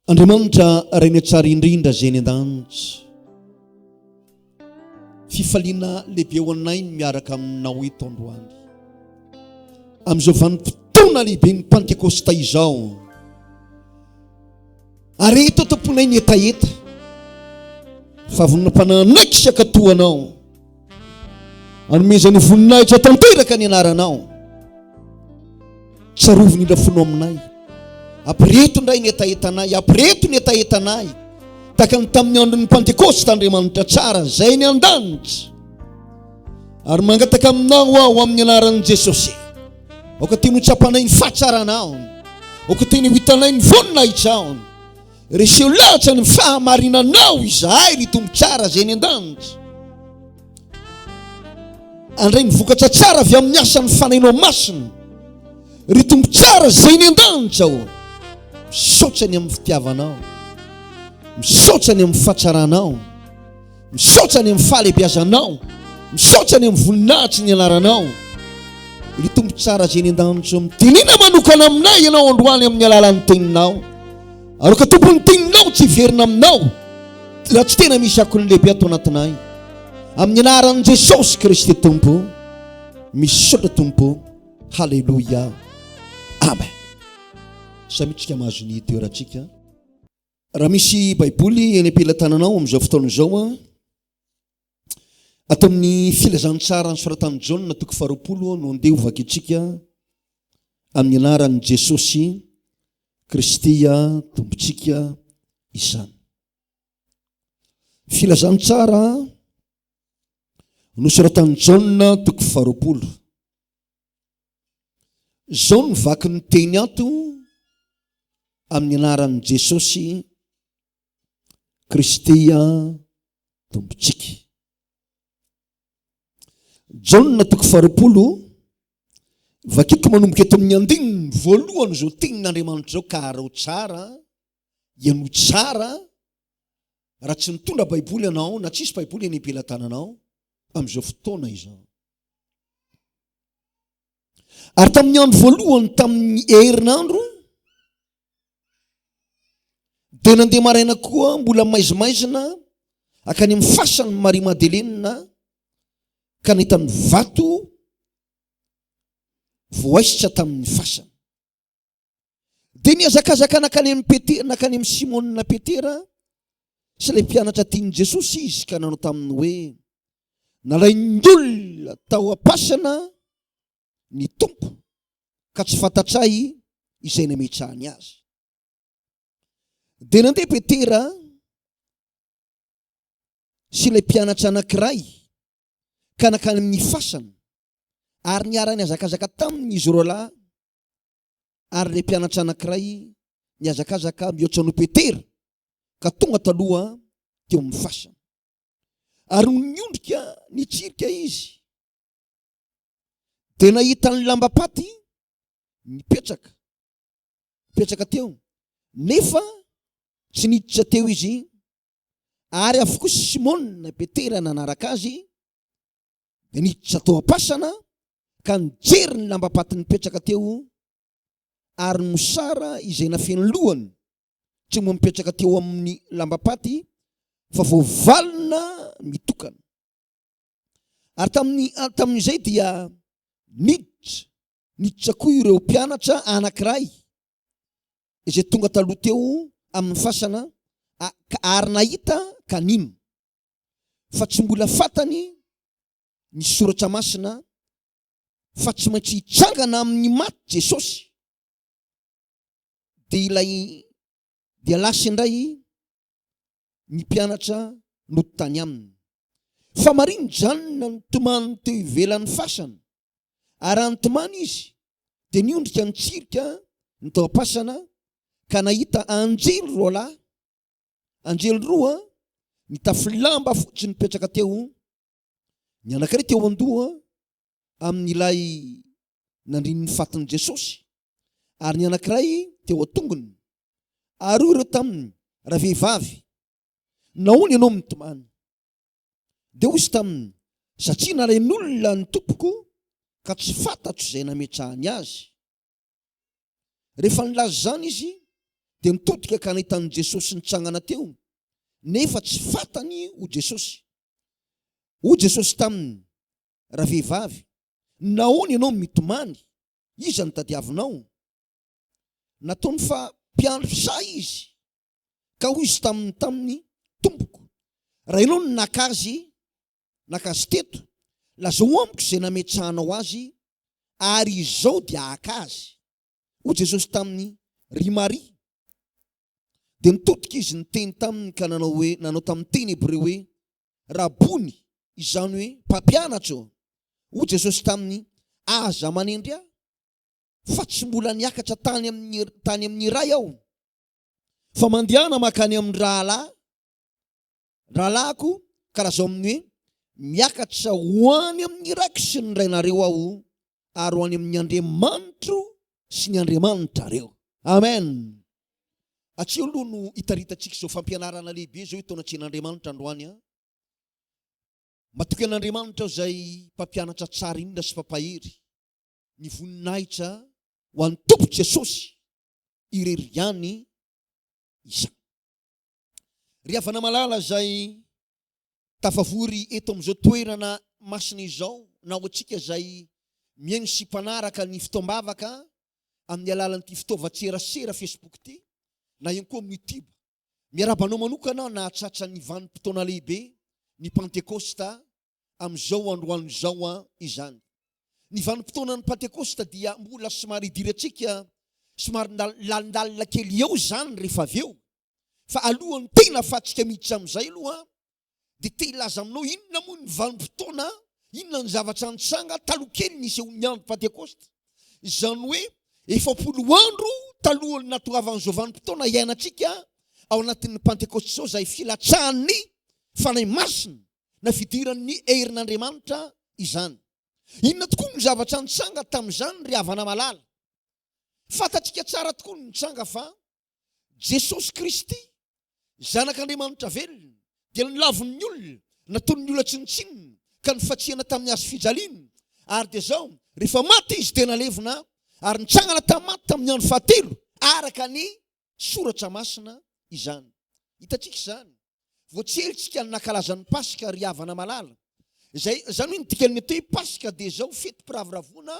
Andriamanitra rainy tsara indrindra zeny an-danitra. Fifaliana lehibe ho anay miaraka aminao eto androany. Amin'izao vanim-potoana lehibe ny Pentekosta izao. Ary eto tamponay ny etaeta. Fa vonina-pananaiky sy akatoanao. Anomezany voninahitra tanteraka ny anaranao. Tsaroviny indrafonao aminay. Apireto ndray ny etaetanay, apireto ny etaetanay. Taka ny tamin'ny andron'ny Pentekosta Andriamanitra tsara zay ny an-danitra. Ary mangataka aminao aho amin'ny anaran'i Jesosy. Oka tiany tsapanay ny fahatsaranao. Oka tiany hitanay ny voninahitranao. Reseo lahatra ny fahamarinanao izahay ry tombo tsara zay ny an-danitra. Andray ny vokatra tsara avy amin'ny asan'ny fanainao masina. Ry tombo tsara zay ny an-danitra o. Misaotrany amin'ny fitiavanao, misaotrany amin'ny fahatsaranao, misaotrany amin'ny fahalebiazanao, misaotrany amin'ny voninahitry ny anaranao. Ry tombo tsara zay ny an-danitra mitenena manokana aminay ianao androany amin'ny alalan'ny teninao. Ary ka tompony teninao tsy verina aminao raha tsy tena misy akony lehibe ato anatinay. Amin'ny anaran'i Jesosy Kristy Tompo, misaotra Tompo. Halleluja. Amen. Samitsika mahazo ny toerantsika. Raha misy baiboly eny am-pelantananao amin'izao fotoana izao, ato amin'ny filazantsara nosoratan'i Jaona toko 20 no andeha hovakintsika amin'ny anaran'i Jesosy Kristy tompontsika izany. Filazantsara nosoratan'i Jaona toko 20. Zao no vaky ny teny ato amin'ny anaran'i Jesosy Kristy tompontsika. Jaona toko 20 vakiko manomboka eto amin'ny andininy voalohany zao tenin'Andriamanitra zao ka arao tsara, iano tsara raha tsy mitondra baiboly ianao na tsisy baiboly eny am-pelantananao amin'izao fotoana izao. Ary tamin'ny andro voalohany tamin'ny herinandro dia nandeha maraina koa mbola maizimaizina akany amin'ny fasany Maria Madelenina ka nahitany vato voaisitra tamin'ny fasany. Dia niazakazaka nakany amin'ny Simona Petera sy ilay mpianatra tian'i Jesosy izy ka nanao taminy hoe nalainy olona tao am-pasana ny tompo ka tsy fantatsay izay nametrahany azy. Dia nandeha Petera sy ilay mpianatra anankiray ka nakany amin'ny fasana ary niara niazakazaka taminy izy roa lahy. Ary ilay mpianatra anankiray niazakazaka mihoatra no Petera ka tonga taloha teo amin'ny fasana. Ary niondrika nitsirika izy dia nahita ny lambapaty mipetraka teo, nefa tsy niditra teo izy. Ary avokoa Simona Petera nanaraka azy dia niditra tao am-pasana ka nijery ny lambapaty nipetraka teo. Ary mosara izay nafeny lohany tsy momba mipetraka teo amin'ny lambapaty fa voavalona mitokana. Ary tamin'izay dia niditra koa ireo mpianatra anankiray izay tonga taloha teo amin'ny fasana ary nahita kanino fa tsy mbola fantany ny soratra masina fa tsy maintsy hitsangana amin'ny maty Jesosy. Dia lasa indray ny mpianatra notany aminy. Fa mariny janona notomany teo ivelan'ny fasana. Ary anotomany izy dia niondrika nitsirika ny tao am-pasana ka nahita anjely roa lahy. Anjely roa nitafy lamba fotsy nipetraka teo. Ny anankiray teo an-doha amin'ilay nandrin'ny fatin'i Jesosy ary ny anankiray teo an-tongony. Ary ireo taminy raha vehivavy, nahoana ianao mitomany? Dia hozy taminy, satria nalain'olona ny tompoko ka tsy fantatro izay nametrahany azy. Rehefa nilaza izany izy dia nitodika ka nahitany Jesosy nitsangana teo, nefa tsy fantany ho Jesosy. Ho Jesosy taminy: raha vehivavy, nahoana ianao mitomany? Iza no tadiavinao? Nataony fa mpiandry say izy, ka hoy izy taminy: tompoko, raha ianao no nakazy teto, lazao amiko izay nametrahanao azy, ary izao dia akazy. Hoy Jesosy taminy: ry Maria. Dia nitodika izy niteny taminy ka nanao tamin'ny teny Hebreo hoe Rabony, izany hoe mpampianatra. Hoy Jesosy taminy: aza manendry aho, fa tsy mbola niakatra tany amin'ny iray aho, fa mandehana makany amin'ny rahalahiko, ka lazao aminy hoe miakatra ho any amin'ny iraiky sy ny rainareo aho, ary ho any amin'ny Andriamanitro sy ny Andriamanitrareo. Amen. Atsio aloha no hitaritatsika izao fampianarana lehibe izao hitao anatrehan'Andriamanitra androany. Matoky an'Andriamanitra izay mpampianatra tsara indrindra sy mpampahery, ny voninahitra ho an'ny Tompo Jesosy irery ihany izany. Ry havana malala izay tafavory eto amin'izao toerana masina izao, na ho antsika izay miaigny sy mpanaraka ny fitoam-bavaka amin'ny alalan'ity fitaovan-tserasera Facebook ity, na ihany koa amin'ny YouTube. Miarabanao manokana nahatratra ny vanim-potoana lehibe, ny Pentekosta amin'izao androany izao izany. Ny vanim-potoana ny Pentekosta dia mbola somary idirantsika, somary landalina kely eo zany rehefa avy eo. Fa alohan'ny tena afatsika miditra amin'izay aloha, dia te hilaza aminao inona moa ny vanim-potoana, inona ny zavatra nitsanga taloha kely nisy eo ny andro Pentekosta. Izany hoe efapolo andro talohan'ny natoavan'izao vanim-potoana iainantsika ao anatin'ny Pentekosta izao, izay filatsahan'ny fanahy masina na fidiran'ny herin'Andriamanitra izany. Inona tokoa ny zavatra nitsanga tamin'izany ry havana malala? Fantatsika tsara tokoa ny nitsanga fa Jesosy Kristy, zanak'Andriamanitra velona, dia nilavon'ny olona, nataon'ny olona tsinitsinina, ka nifatsiana tamin'ny hazo fijaliana. Ary dia zao, rehefa maty izy tena levona, ary nitsangana maty tamin'ny andro fahatelo, araka ny soratra masina izany. Hitatsika izany, voatselitsika ny nakalazan'ny Pasika ry havana malala. Zany hoe nitikeliny atao hoe Pasika dia zao feti-piraviravona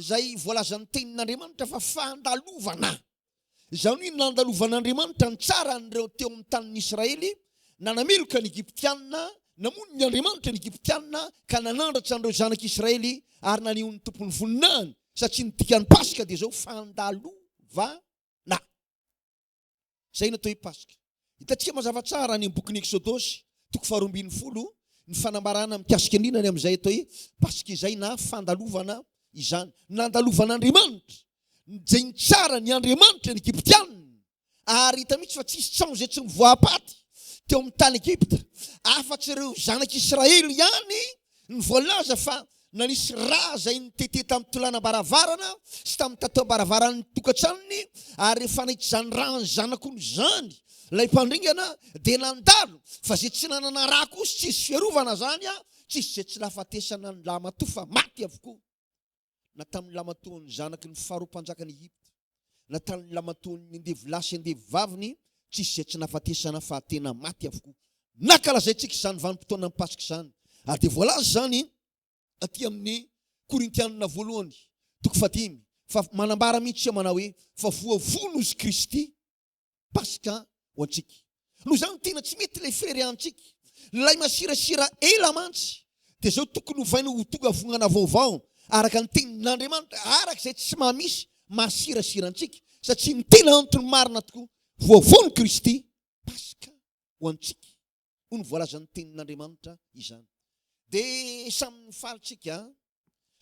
izay voalazan'ny tenin'Andriamanitra fa fandalovana. Izany hoe nandalovan'Andriamanitra ny tsara an'ireo teo amin'ny tanin'ny Israely, nanameloka ny Egyptianina, namono ny Andriamanitra ny Egyptianina, ka nanandratra an'ireo zanak'Israely ary naneho ny tompony voninahiny, satria ny dikan'ny Pasika dia zao fandalovana. Zay natao hoe Pasika. Hitantsika mazava tsara ny bokin'ny Exodosy, toko 12, ny fanambarana mikasika indrindra ny amin'izay atao hoe Pasika izay na fandalovana izany. Nandalovan'Andriamanitra izay ny tsara ny Andriamanitra ny Egyptianina, ary hita mihitsy fa tsisy trano izay tsy mivoapaty teo amin'ny tany Egypta, afatsy ireo zanak'Israely ihany ny voalaza fa nanisy raha izay nitete tamin'ny tolanam-baravarana sy tamin'ny tatao-baravarany tokantranony, ary rehefa nahita izany raha ny zanak'olo zany ilay mpandringana dia nandalo, fa zay tsy nanana raha kosa tsisy fiarovana zany, tsisy zay tsy lafatesana ny lamatoa fa maty avokoa. Na tamin'ny lamatoan'ny zanaky ny faharoa mpanjakany Egypta, na tamin'ny lamatoan'ny andevilasy andevivaviny, tsisy zay tsy nafatesana fa tena maty avokoa. Nakalazaintsika izany vanim-potoana ny Pasika izany. Ary dia voalaza zany aty amin'ny Korintianina 1, toko 5, fa manambara mihitsy manao hoe fa voavono izy Kristy Pasika ho antsika. Noho izany tena tsy mety ilay firehantsika, ilay masirasira ela mantsy, dia zao tokony hovaina ho tonga vongana vaovao araka ny tenin'Andriamanitra, araka izay tsy mahamisy masirasirantsika, satria ny tena antony marina tokoa, voavono Kristy Pasika ho antsika. Hoy ny voalazan'ny tenin'Andriamanitra izany. Dia samy nifalitsika,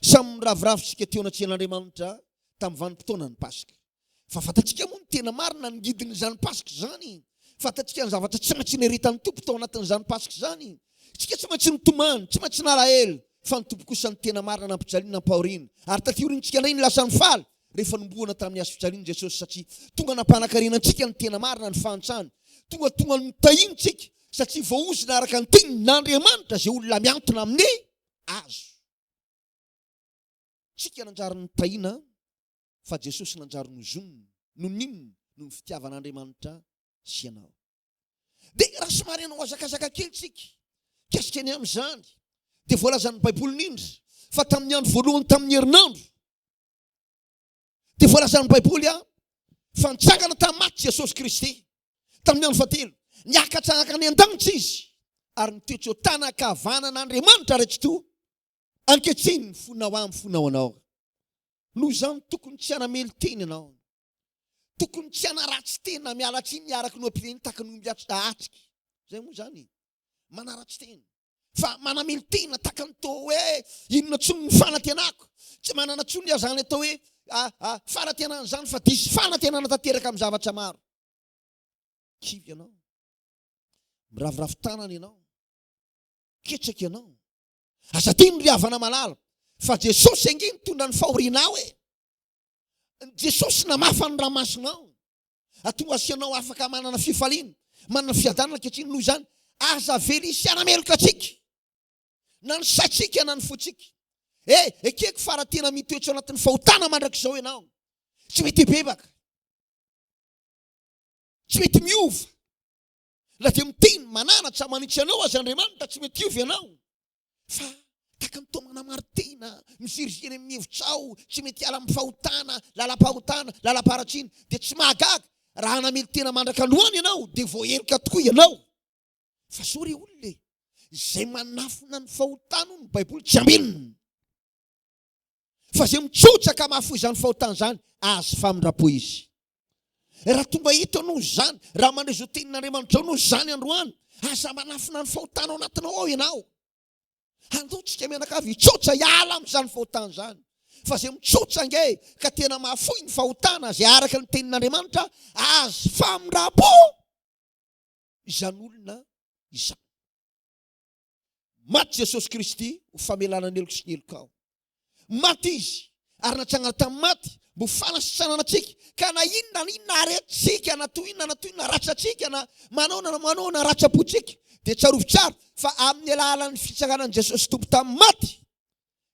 samy niraviravitsika teo anatrehan'Andriamanitra tamin'ny vanim-potoana ny Pasika. Fa fantatsika moa ny tena marina ny ngidin'izany Pasika zany. Fantatsika ny zavatra tsy maintsy neritan'ny Tompo tao anatin'izany Pasika zany. Tsika tsy maintsy nitomany, tsy maintsy nalahelo, fa ny Tompo kosa ny tena marina nampijaliana nampahoriana. Ary tatiorintsika indray ny lasa ny faly rehefa nomboana tamin'ny hazo fijaliana Jesosy, satria tonga nampanankarianantsika ny tena marina ny fahantrany. Tonga nitahintsika, satria voaozina araka ny tenin'Andriamanitra izay olona miantona amin'ny azo. Tsika nanjary nitahina, fa Jesosy nanjary nozonina. Noho ninona? no ny fitiavan'Andriamanitra sy ianao. Dia raha somary ianao azakazaka kely tsika kesika ny amin'izany dia voalazan'ny Baibolina indra fa tamin'ny andro voalohany tamin'ny herinandro dia voalazan'ny Baiboly fa nitsangana tamin'ny maty Jesosy Kristy tamin'ny andro fahatelo, niakatsangaka ny an-danitra izy ary nitoetra eo tany ankavanan'Andriamanitra rehetra ankehitriny ny fonao amin'ny fonao anao. Noho izany tokony tsy hanamely teny ianao, tokony tsy hanaratsy teny na mialatsy iny miaraka no ampireny taka no miatrika atrika. Zay moa zany manaratsy teny fa manamely tena taka ny tao hoe inona tsony ny fanantenako, tsy manana tsony azany atao hoe fanantenana zany fa disy fanantenana tanteraka amin'ny zavatra maro. Kivy ianao, miravoravo tanana ianao, ketraka ianao, asa tiny ry havana malala fa Jesosy ange mitondra ny fahorianao Jesosy namafa ny ramasinao atonga asianao afaka manana fifaliana, manana fiadanana ankehitriny. Noho izany aza velisy anameloka atsika na ny satsika na ny fotsika. Ekeko fara tena mitoetra ao anatin'ny fahotana mandrakizao ianao, tsy mety bebaka, tsy mety miova. Raha dia miteny mananatra manitsy anao azy Andriamanitra tsy mety iova ianao, fa taka ny tomana martena miziriziny amin'ny hevitrao, tsy mety ala amin'ny fahotana, lalam-pahotana, lalam-paratsiny dia tsy mahagaga. Raha anamely tena mandrakandroany ianao dia voaheloka tokoa ianao. Fa sory olona izay manafina ny fahotana ny Baiboly tsy ambinina, fa izay mitsotsaka mahafoy izany fahotana zany azo famindrapo izy. Raha tonga hita noho zany, raha mandray izao tenin'Andriamanitra noho zany androany, aza manafina ny fahotana ao anatinao ao ianao. Andao tsika mianakavy hitsotra hiala amin'izany fahotana zany, fa izay mitsotra nge ka tena mahafoy ny fahotana izay araka ny tenin'Andriamanitra azo famindrapo izany olona izany. Maty Jesosy Kristy ho famelana ny eloko sy ny elokao. Maty izy ary natsangana tamin'ny maty mbo fanasitranana antsika, ka na inona aretintsika na toy inona ratsatsika na manao na ratsapotsika dia tsarovy tsara fa amin'ny alalan'ny fitsanganan'i Jesosy tompo tamin'ny maty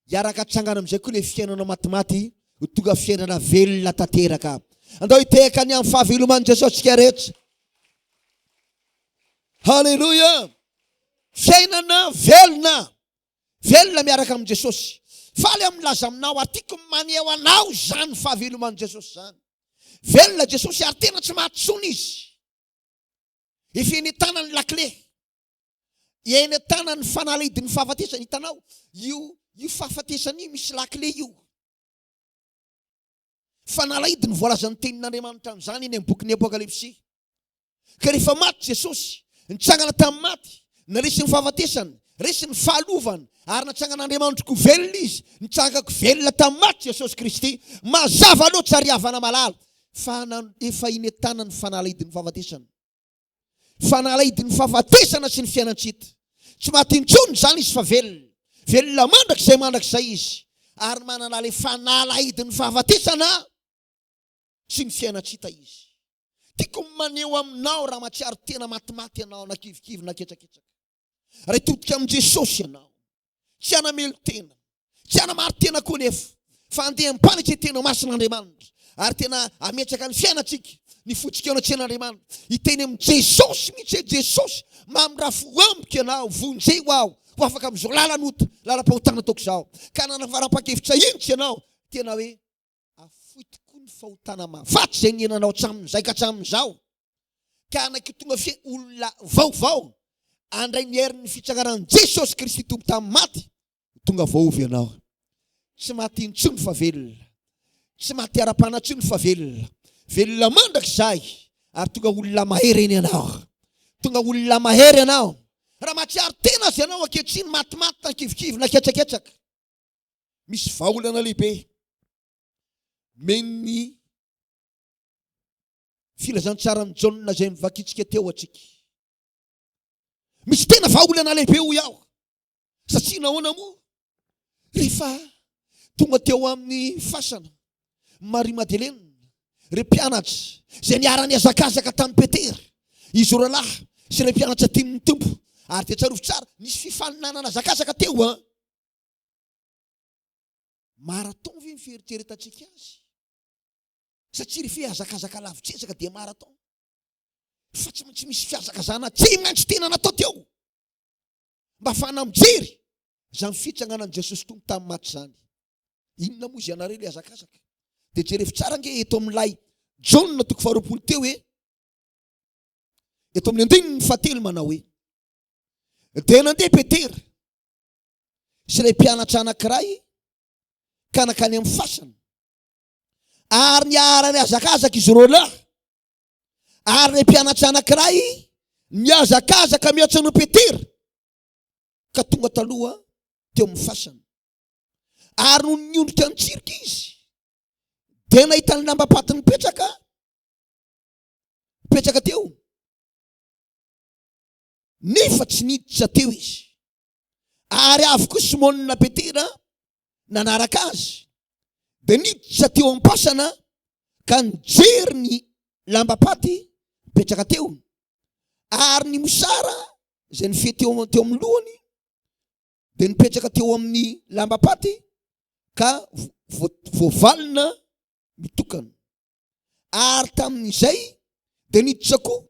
hiaraka tsangana amin'izay koa ilay fiainana matimaty ho tonga fiainana velona tanteraka. Andao hiteka ny amin'ny fahaveloman'i Jesosy tsika rehetra. Halleluja! Fiainana velona miaraka amin'i Jesosy. Faly amin'laza aminao artiako maneho anao zany fahaveloman'i Jesosy zany. Velona Jesosy ary tena tsy mahatsony izy. Efa eny tana ny lakle, eny tana ny fanalidin'ny fahafatesany. Hitanao io fahafatesany io misy lakle io. Fanalidiny voalazan'ny tenin'Andriamanitra amin'izany eny amin'ny bokin'ny Apokalipsy. Ka rehefa maty Jesosy, nitsangana tamin'ny maty, naresy ny fahafatesany, resy ny fahalovany, ary natsangan'Andriamanitra ko velona izy, nitsangako velona tamin'ny maty Jesosy Kristy. Mazava loatra ary havana malala fa efa inetana ny fanalidin'ny fahafatesany. Fanalidin'ny fahafatesana sy ny fiainantsika. Tsy mahatintsony zany izy fa velona mandrakizay izy, ary manana le fanalidin'ny fahafatesana sy ny fiainantsika izy. Tiako maneho aminao raha matsiaro tena matimaty ianao na kivikivy na ketsaketraka. Raha hitodika amin'i Jesosy ianao, tsy hanamelo tena, tsy hanamary tena koa nefa, fa andeha mipanika tena masin'Andriamanitra ary tena ametraka ny fiainantsika ny fotsika ao tsen'Andriamanitra. Hiteny amin'ny Jesosy mihitsy, Jesosy mamindra foambika ianao, vonjeo aho ho afaka amin'izao lalanoto, lalam-pahotana ataoko izao. Ka nanavaram-pakevitra intsy ianao, tena hoe afoy tokoa ny fahotana mahafaty izay niainanao hatramin'izay ka hatramin'izao. Ka anaiky tonga olona vaovao andray ny herin'ny fitsanganan'i Jesosy Kristy tompo tamin'ny maty, tonga vaovy ianao. Tsy mahatintsony fa velona, tsy mahatiara-panatsony fa velona mandrakizay ary tonga olona mahery eny ianao. Tonga olona mahery ianao. Raha matsiaro tena azy ianao ankehitriny matimaty na kivikivy na ketsaketraka, misy vahaolana lehibe men'ny filazantsara ny Jaona izay mivakitsika teo atsika. Misy tena vahaolana lehibe ho iaho. Satria nahoana moa? Rehefa tonga teo amin'ny fasana Maria Madeleine, re mpianatra izay niara niazakazaka tamin'ny Petera, izy oralahy sy re mpianatra tian'ny Tompo, ary dia tsarovy tsara nisy fifaninana nazakazaka teo. Maraton ve mifieritreretantsika azy? Satria rehefa hazakazaka lavitrezaka dia marathon. Fa tsy maintsy misy fiazakazana tsy maintsy tena natao teo. Mba afahana mijery izany fitsanganan'i Jesosy tonga tamin'ny maty izany. Inona moa izy ianareo ilay hazakazaka? Dia jerevy tsara ange eto amin'ilay Jaona 20 teo hoe, eto amin'ny 9:7 manao hoe, dia nandeha Petera sy ilay mpianatra anankiray ka nakany amin'ny fasana. Ary niarany hazakazaka izy roa lahy. Ary ilay mpianatra anankiray mihazakazaka mihoatra an'i Petera ka tonga taloha teo amin'ny fasana. Ary no niondrika nitsirika izy dia nahitany lamba-paty nipetraka teo. Nefa tsy niditra teo izy. Ary avy koa Simonina Petera nanaraka azy dia niditra teo amin'ny pasana ka nijery ny lamba-paty mipetraka teo. Ary ny mosara izay nifehy teo amin'ny lohany dia nipetraka teo amin'ny lamba-paty ka voavalina mitokana. Ary tamin'izay dia niditra koa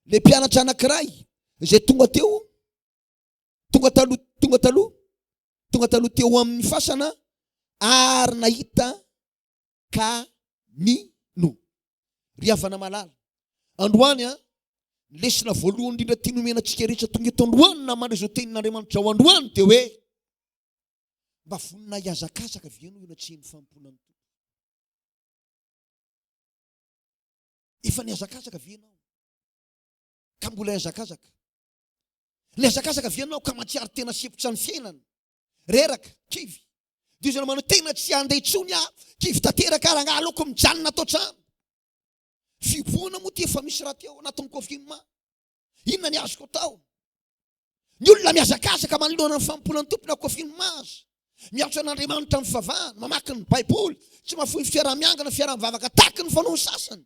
ilay mpianatra anankiray izay tonga taloha teo amin'ny fasana ary nahita kanino. Ry havana malala, androany lesona voalohany indrindra tia nomenantsika rehetra tonga eto androany na mandray izao tenin'Andriamanitra ao androany dia hoe mba vonina hiazakazaka ve no hianatrehan'ny fampona ny Tompo. Efa niazakazaka ve ianao ka mbola hiazakazaka? Ilay hazakazaka ve ianao ka matsiary tena sepotra ny fiainana? Reraka, kivy. Dia izy manao tena tsy handeha intsony kivy tanteraka ary anga aleoko mijanona atao trano. Fiboana moa ty efa misy raha teo anatin'ny confinement. Inona ny azoko atao? Ny olona mihazakazaka manoloana ny fampona ny Tompo na confinement azy. Miantso an'Andriamanitra amin'ny fivavahana, mamaky ny Baiboly, tsy mahafoy fiara-miangana, fiara-mivavaka tahaky ny fanao ny sasany.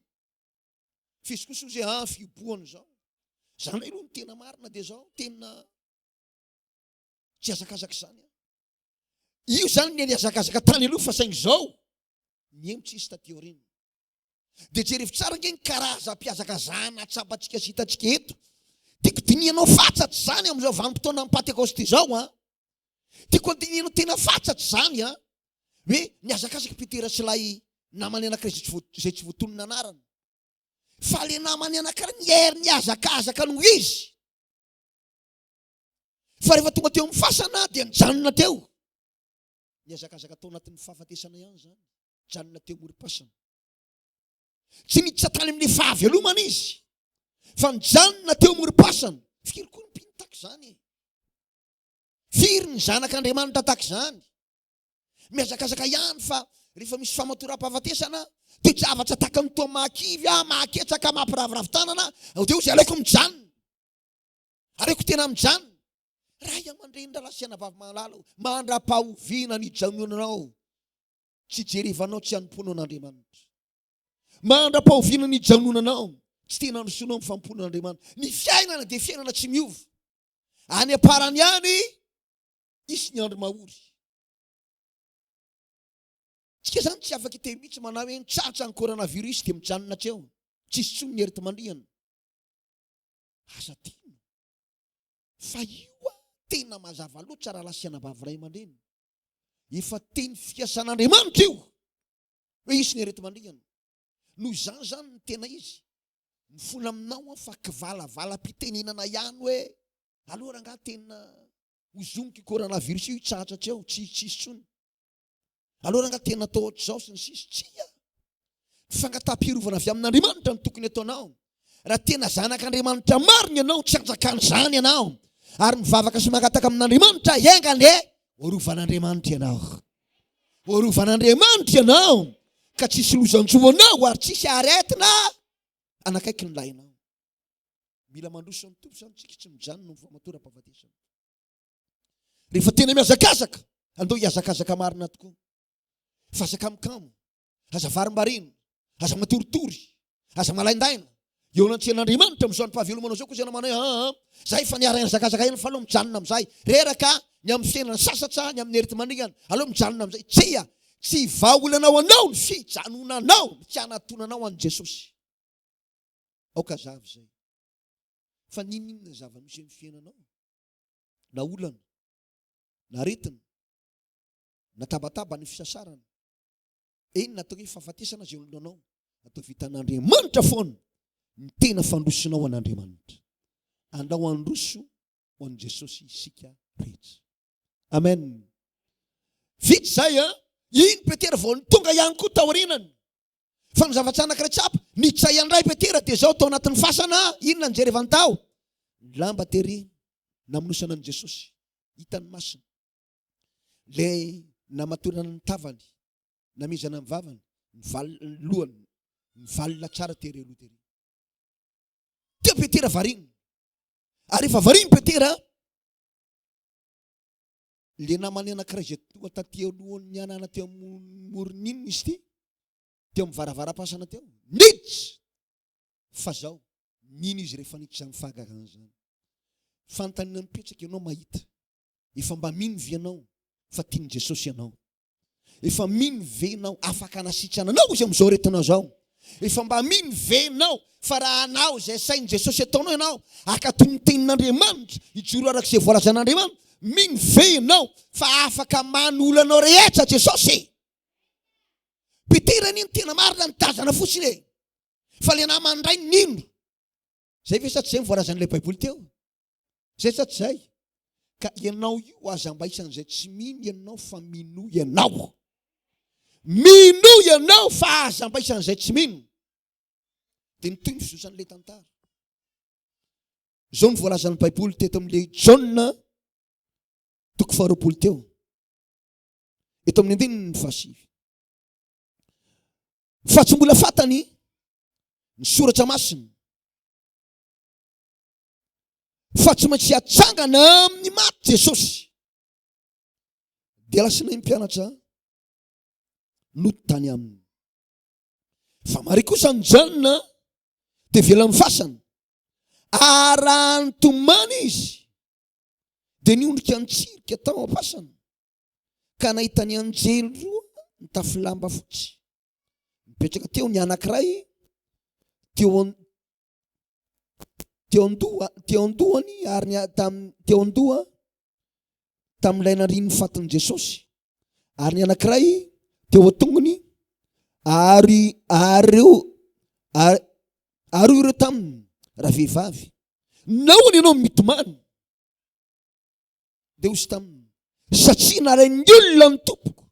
Fisy kosa izay fiboana izao. Izany aloha ny tena marina dia izao tena tsy hazakazaka izany. Io zany ny hazakazaka tany aloha fa saingy izao miemotra izy taty aoriana. Dia jerevy tsara nge ny karazam-piazakazana atsapantsika sy hitantsika eto. Tiako dinianao fatsatra izany amin'izao vanim-potoana amin'ny Pentecoste izao. Tiako dinianao tena fatsatra izany hoe niazakazaka Petera sy ilay namany anankiray izay tsy voatonona anarany. Fa ilay namany anankiray niery niazakazaka no izy. Fa rehefa tonga teo amin'ny fasana dia nijanona teo. Niazakazaka tao anatin'ny fahafatesana ihany izany. Mijanona teo morom-pasana. Tsy niditra tany amin'ny fahavelomana izy, fa nijanona teo morom-pasana. Firy koa ny mpino tahaka izany? Firy ny zanak'Andriamanitra tahaka izany? Miazakazaka ihany fa rehefa misy famatoram-pahafatesana dia zavatra tahaka ny toa mahakivy mahaketraka mampiraviravin-tanana dia ozy aleoko mijanona. Aleoko tena mijanona. Raha aman-dreny ralasiana vavy malala mandra-pahoviana ny janonanao. Tsy jerevanao tsy hanompoana an'Andriamanitra. Mandra-pahoviana ny janonanao. Tsy tena nosoanao amin'ny fampoana an'Andriamanitra. Ny fiainana dia fiainana tsy miova. Any aparany ihany isy ny andro mahory. Tsika zany tsy afaka hita mihitsy manao hoe nitsatra ny coronavirus dia mijanona treo. Tsisy tsony ny heriti-mandrihana. Asa tino. Fa io tena mazava loatra raha lasiana vavy ray aman-dreny. Efa teny fiasan'Andriamanitra io hoe isy ny heriti-mandrihana. Noho izany zany ny tena izy mifono aminao fa kivalavalam-pitenenana ihany hoe aloha rangaha tena hozoniko coronavirus io hitsahatra treo tsisy tsony. Aloha rangaha tena atao ohatr'izao sy ny sisy tsia. Fangataham-piarovana avy amin'Andriamanitra no tokony ataonao. Raha tena zanak'Andriamanitra marina ianao tsy hanjakan'izany ianao. Ary mivavaka sy mangataka amin'Andriamanitra engane orovan'Andriamanitra ianao. Orovan'Andriamanitra ianao ka tsisy lozan-tsoanao ary tsisy aretina anakaiky ny lainao. Mila mandroso ny Tompo zany tsika tsy mijanona ny famatoram-pahafatesana. Rehefa tena miazakazaka andao hiazakazaka marina tokoa. Fa aza kamokamo, aza varimbarina, aza matoritory, aza malaindaina. Eo anatrehan'Andriamanitra amin'izao ny fahavelomanao zao koa izay manao zay fa niara hiazakazaka ihany fa aloha mijanona amin'izay. Reraka ny amin'ny fiainana sasatra ny amin'ny heriti-mandrihana. Aloha mijanona amin'izay. tsy vaolanao anao ny fijanonanao ny tianatonanao an' Jesosy. Aoka zavy zay. Fa ninona zava-misy amin'ny fiainanao? Na olana, na aretina, na tabataba ny fisasarana. Natao hoe fahafatesana zay olonanao. Atao vitan'Andriamanitra foana ny tena fandrosinao an'Andriamanitra. Andao androso ho an' Jesosy isika rehetra. Amen. Vitsy zay iny Petera vao tonga ihany koa taorinany. Fa ny zavatra anankiray tsapa, nitsay andray Petera dia zao tao anatin'ny fasana, inona nijerevany tao? Lamba tery namonosana an' Jesosy, hitany masina. Le namatorana ny tavany, namizana ny vavany, ny lohany, mivalina tsara tery aloha tery. Teo Petera variny. Ary efa variny Petera, le namany anankiray zay tonga taty alohan'ny anana teo amin'ny moron'inona izy ty, teo amin'ny varavaram-pasana teo, niditra. Fa zao, nino izy rehefa niditra amin'ny fahagagana zany? Fanontaniana mipetraka ianao mahita. Efa mba mino ve ianao fa tian'i Jesosy ianao? Efa mino ve ianao afaka anasitrana anao izy amin'izao retinao zao? Efa mba mino ve ianao fa raha anao zay sain'i Jesosy ataonao ianao akatony ny tenin'Andriamanitra, ijoro arak'izay voalazan'Andriamanitra? Mino ve ianao fa afaka manolonao rehetra Jesosy? Petera niny tena marina nitazana fotsiny e. Fa le namandray nino? Zay ve sa tsy zay mivoalazan'ilay Baiboly teo? Zay sa tsy zay? Ka ianao io aza mba isan'izay tsy mino ianao fa mino ianao. Mino ianao fa aza mba isan'izay tsy mino. Dia ny toy ny fizosan'ilay tantara. Zao ny voalazan'ny Baiboly teto amin'ilay Jaona toko 20 teo. Eto amin'ny 9:7. Fa tsy mbola fantany ny soratra masina, fa tsy maintsy hatsangana amin'ny maty Jesosy. Dia lasanay mpianatra notany aminy. Fa mari kosa ny janona dia vela amin'ny fasana. Raha nitomany izy dia niondrika nitsirika tao am-pasana, ka nahitany anjely roa mitafy fotsy. Mipetraka teo ny anankiray teo andohany ary teo andoha tamin'ilay narian'ny fatin'i Jesosy, ary ny anankiray teo atongony, ary ireo taminy raha vehivavy. Nahoana ianao mitomany? Dia osy taminy, satria nalain'ny olona ny tompoko,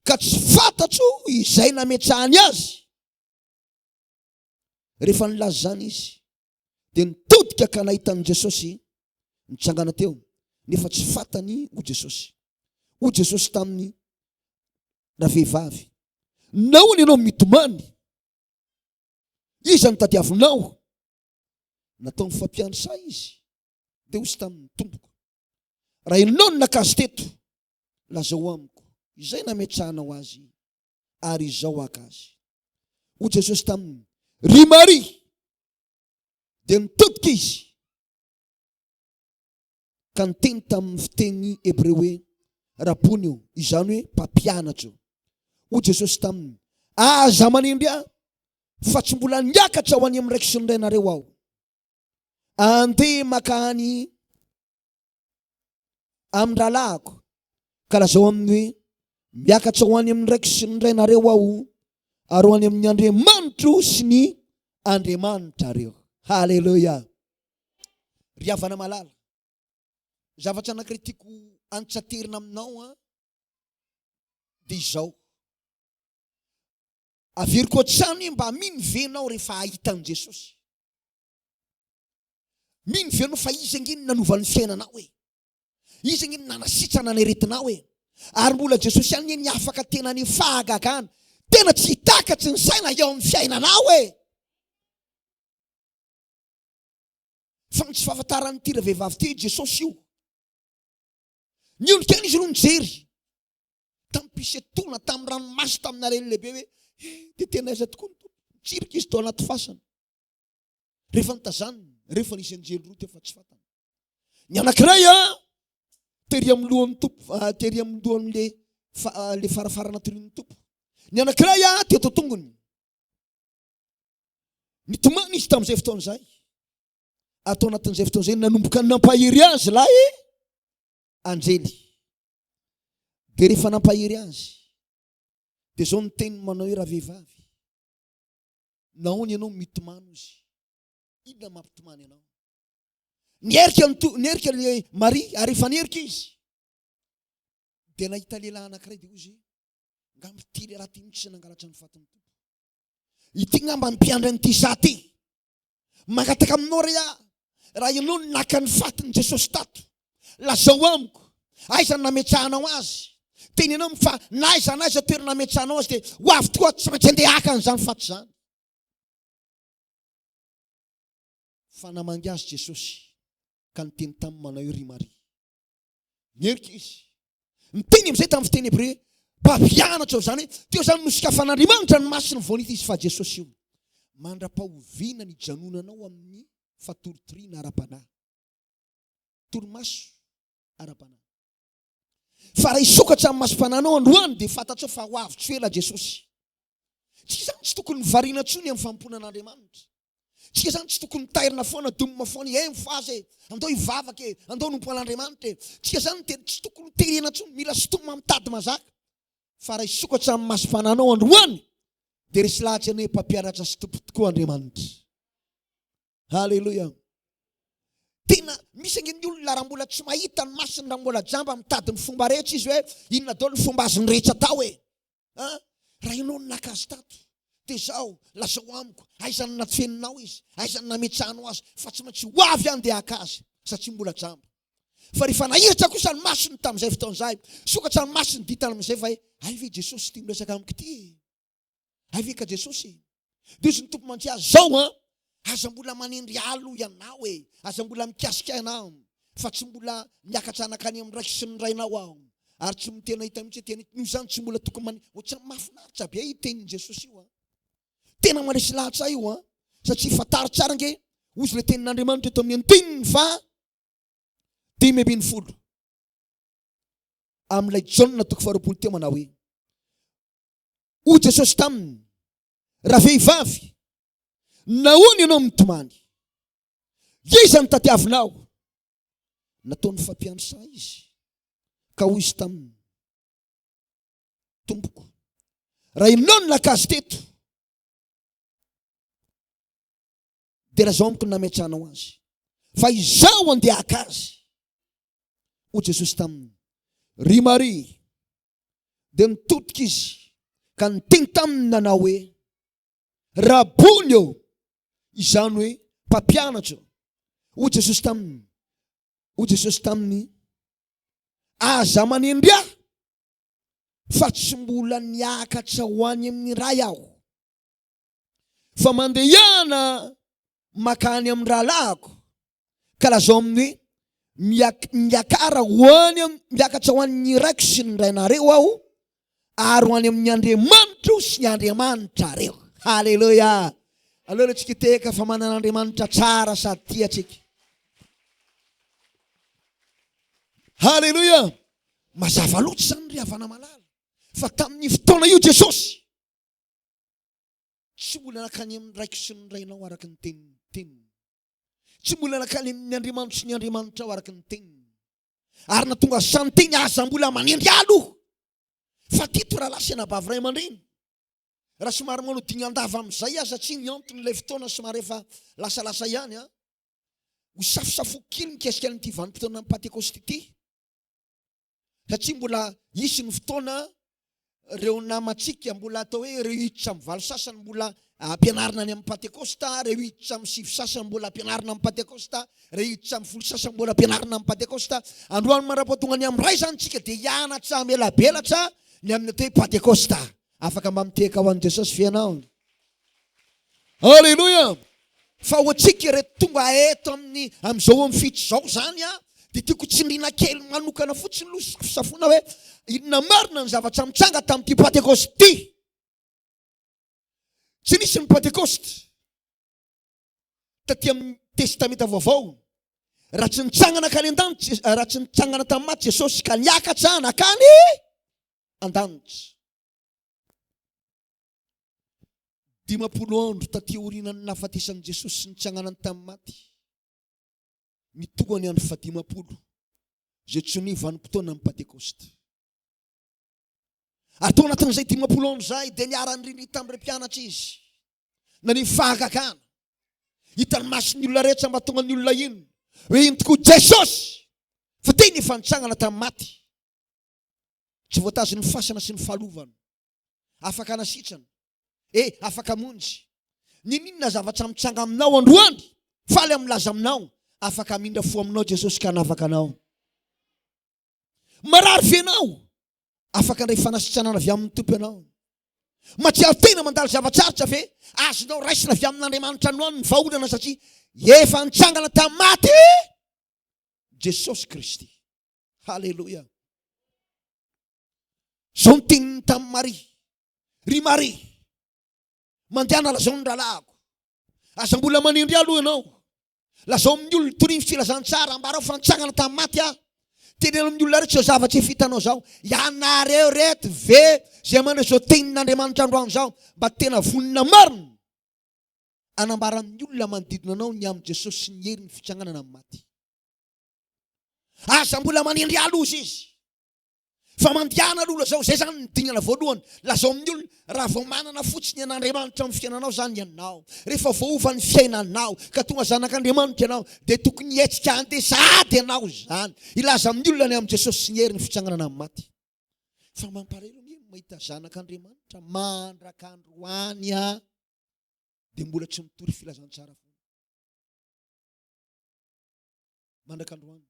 ka tsy fantatro izay nametrahany azy. Rehefa nilazany izy dia nitodika ka nahitan'i Jesosy nitsangana teo, nefa tsy fantany ho Jesosy. Ho Jesosy taminy raha vehivavy. Nahoana ianao mitomany? Iza ny tadiavinao? Natao mifampiansa izy. Dia osy tamin'ny tompoko, raha ianao no nakazy teto, lazao amiko izay nametrahanao azy, ary izao akazy. Ho Jesosy taminy, ry Maria. Dia nitodika izy ka niteny tamin'ny fiteny Hebreo hoe rabony io, izany hoe mpampianatra. Ho Jesosy taminy, aza manindry aho fa tsy mbola niakatra ho any amin'ny raiky sy ny rainareo aho. Andeha makany amin'ny rahalahako, ka lazao aminy hoe miakatra ho any amin'ny raiky sy ny rainareo aho, ary ho any amin'ny Andriamanitra sy ny Andriamanitrareo. Halleluja. Ry havana malala, zavatra anankiray tiako antsaterina aminao dia izao. Averiko hatrany mba mino venao rehefa ahitan'i Jesosy. Mino venao fa izy anginy nanovany fiainanao e. Izy anginy nanasitrana ny aretinao e. Ary mbola Jesosy ihany ny afaka tena ny fahagagana. Tena tsy hitakatry ny saina eo amin'ny fiainanao e. Fa tsy fahafantarany ity raha vehivavy ty Jesosy io. Niondrika izy no nijery tamin'ny mpisetona, tamin'ny ranomasy, tamin'ny alelo lehibe hoe dia tena aiza tokoa nitsirika izy tao anaty fasana. Rehefa nitazaniny, rehefa nisy anjely roa teo fa tsy fantany. Ny anankiray tery amin'ny lohan'ny tompo, tery amin'ny lohan'ilay le farafarana torin'ny tompo. Ny anankiray teto tongony. Nitomany izy tamin'izay fotoana izay. Atao anatin'izay fotoana izay nanomboka nampahery azy lahy anjely. Dia rehefa nampahery azy, dia zao ny teny manao hoe raha vehivavy, nahoana ianao mitomany izy? Inona mampitomany ianao? Nierika le Maria, ary efa nierika izy. Dia nahita lehilahy anankiray dia izy ngamba ty le raha ty mihitsy nangalatra ny fatin'ny tompo. Ity ngamba mpiandra an'ity za ty. Mangataka aminao raha ianao naka ny fatin'i Jesosy tato, lazao amiko, aiza ny nametrahanao azy. Teny ianao fa naiza toerana nametrahanao azy dia ho avy tokoa tsy maintsy andeha haka an'izany faty zany. Fa namangy azy Jesosy ka niteny taminy manao hoe ry Maria. Nierika izy. Niteny amin'izay tamin'ny fiteny Hebreo, mpampianatra ao zany, teo zany nosokafan'Andriamanitra ny masiny vonita izy fa Jesosy io mandra-pahoviana ny janonanao amin'ny fatoritoriana ara-panahy. Torimaso ara-panahy. Fa raha isokatra amin'ny masom-pananao androany dia fantatrao fa ho avy ela Jesosy. Tsika zany tsy tokony variana tsony amin'ny fampona an'Andriamanitra. Tsika zany tsy tokony tairina foana, domina foana, mifazy andao hivavaka, andao nompo an'Andriamanitra. Tsika zany tsy tokony terena tsony, mila sitoma mitady mazaka. Fa raha isokatra amin'ny masom-pananao androany dia resy lahatra anao mpampianatra sy tompo tokoa Andriamanitra. Halleluja. Tena misy angeny olona raha mbola tsy mahita ny masiny, raha mbola jamba mitady ny fomba rehetra izy hoe inona dao ny fomba azy ny rehetra tao e. Raha ianao naka azy tato dia zao lazao amiko, aiza ny natfeninao izy, aiza ny nametrahanao azy, fa tsy maintsy ho avy any dia haka azy satria mbola jamba. Fa rehefa nahiratra kosa ny masiny tamin'izay fotoana izay, sokatra ny masiny ditana amin'izay fa ay ve Jesosy ty miresaka amiko ty, ay ve ka Jesosy. Dia izy ny tompo mantsi azy zao aza mbola manendry alo ianao aza mbola mikasika ianao, fa tsy mbola miakatra anakany amin'ny raiky sy ny rainao aho, ary tsy mitena hita mihitsy teny io zany tsy mbola tokony ohatrany mahafinaritra be itenin'i Jesosy io tena manesy lahatra io satria fatary tsara nge ozy le tenin'Andriamanitra eto amin'ny anteniny fa 10:20 amin'ilay Jaona toko 20 teo manao hoe o Jesosy taminy, raha vehivavy nahoana ianao mitomany? Iza ny tadiavinao? Nataony fampiansa izy ka hoy izy taminy, tompoko, raha ianao ny naka azy teto dia raha zao amiko ny nametrahanao azy, fa izaho andeha haka azy. O Jesosy taminy, ry Maria. Dia nitodika izy ka niteny taminy nanao hoe Rabony eo, izany hoe mpampianatra. O Jesosy taminy, aza manendry aho fa tsy mbola niakatra ho any amin'ny ray aho, fa mandeha ihana makany amin'ny rahalahako, ka lazao amin'ny hoe miakatra ho an'ny raiko sy ny rainareo aho, ary ho any amin'ny Andriamanitra sy ny Andriamanitra reo. Halleluja. Aloha tsika teka fa manana Andriamanitra tsara sady tia tsika. Halleluja. Mazava loatra zany ry havana malala fa tamin'ny fotoana io Jesosy tsy mbola nakany amin'ny raiko sy ny rainao araka ny teniny, tsy mbola nakany amin'ny Andriamanitra sy ny Andriamanitra ao araka ny teniny, ary natonga sany teny aza mbola manendry aloha. Fa tito raha lasa anabavy ray aman-dreny, raha somary manao dignan-dava amin'izay satria ny anton'ilay fotoana somary efa lasalasa ihany ho safosafoko kely mikasika an'ity vanim-potoana amin'ny Pentekosty ity, satria mbola isy ny fotoana reo namantsika mbola atao hoe reo hiditra amin'ny valo sasany mbola ampianarina any amin'ny Pentekosta, reo hiditra amin'ny 7 sasany mbola ampianarina amin'ny Pentekosta, reo hiditra amin'ny 10 sasany mbola ampianarina amin'ny Pentekosta. Androany mara-potonga ny amin'ny ray zany tsika dia hianatra melabelatra ny amin'ny atao hoe Pentekosta. Afaka mba miteka ho an'i Jesosy fianao. Halleluja. Fa hoantsika reto tonga eto amin'izao amin'ny fito zao zany dia tiako tsindriana kely manokana fotsiny lo safona hoe inona marina ny zavatra mitsanga tamin'ity Pentekosty ity. Tsy nisy ny Pentekosty taty amin'ny testamenta vaovao raha tsy nitsangana ka any an-danitra, raha tsy nitsangana tamin'ny maty Jesosy ka niakatra nakany an-danitra. 50 andro taty aorianany nahafatesan'i Jesosy sy nitsanganany tamin'ny maty. Mitogany andro 50 zay tsony vanim-potoana amin'ny Pentecoste. Atao anatin'izay 50 andro zay dia niarany rindry tamin'ireo mpianatra izy. Nany fahagagana. Hitany mason'ny olona rehetra mba tonga ny olona ino. Hoe ino tokoa Jesosy fa teny efa nitsangana tamin'ny maty. Tsy voatazy ny fasana sy ny fahalovana. Afaka nasitrana. Afaka monjy. Ninona zavatra mitsanga aminao androany, faly amlaza aminao, afaka mindra fo aminao Jesosy ka navaka anao. Marary venao, afaka ndray fanasitranana avy amin'ny tompo ianao. Matsiaro tena mandalo zava-tsarotra ve azonao raisina avy amin'Andriamanitra anoany ny vahaolana satria efa nitsangana tamin'ny maty Jesosy Kristy. Halleluja. Zao ny teniny tamin'ny Maria. Ry Maria, mandeana lazao ny ralahako. Aza mbola manindry aloha ianao. Lazao amin'ny olona toriny filazantsara ambarao fa nitsangana tamin'ny maty aho. Teneno amin'ny olona rehetra zao zavatra efa hitanao zao. Ianareo reto ve zay manao zao tenin'Andriamanitra androany zao mba tena vonina marina anambara amin'ny olona manodidina anao ny amin'ny Jesosy sy ny hery ny fitsanganana amin'ny maty. Aza mbola manindry aloha izy. Fa mandiana aloha zao, zay zany nidingana voalohany. Lazao amin'ny olona raha vao manana fotsiny an'Andriamanitra amin'ny fiainanao zany ianao. Rehefa voaova ny fiainanao ka tonga zanak'Andriamanitra ianao dia tokony hetsika antesady ianao zany. Ilaza amin'ny olona ny amin'ny Jesosy sy ny hery ny fitsanganana amin'ny maty. Fa mamparelo ny mahita zanak'Andriamanitra mandraka androany dia mbola tsy mitory filazantsara foana. Mandraka androany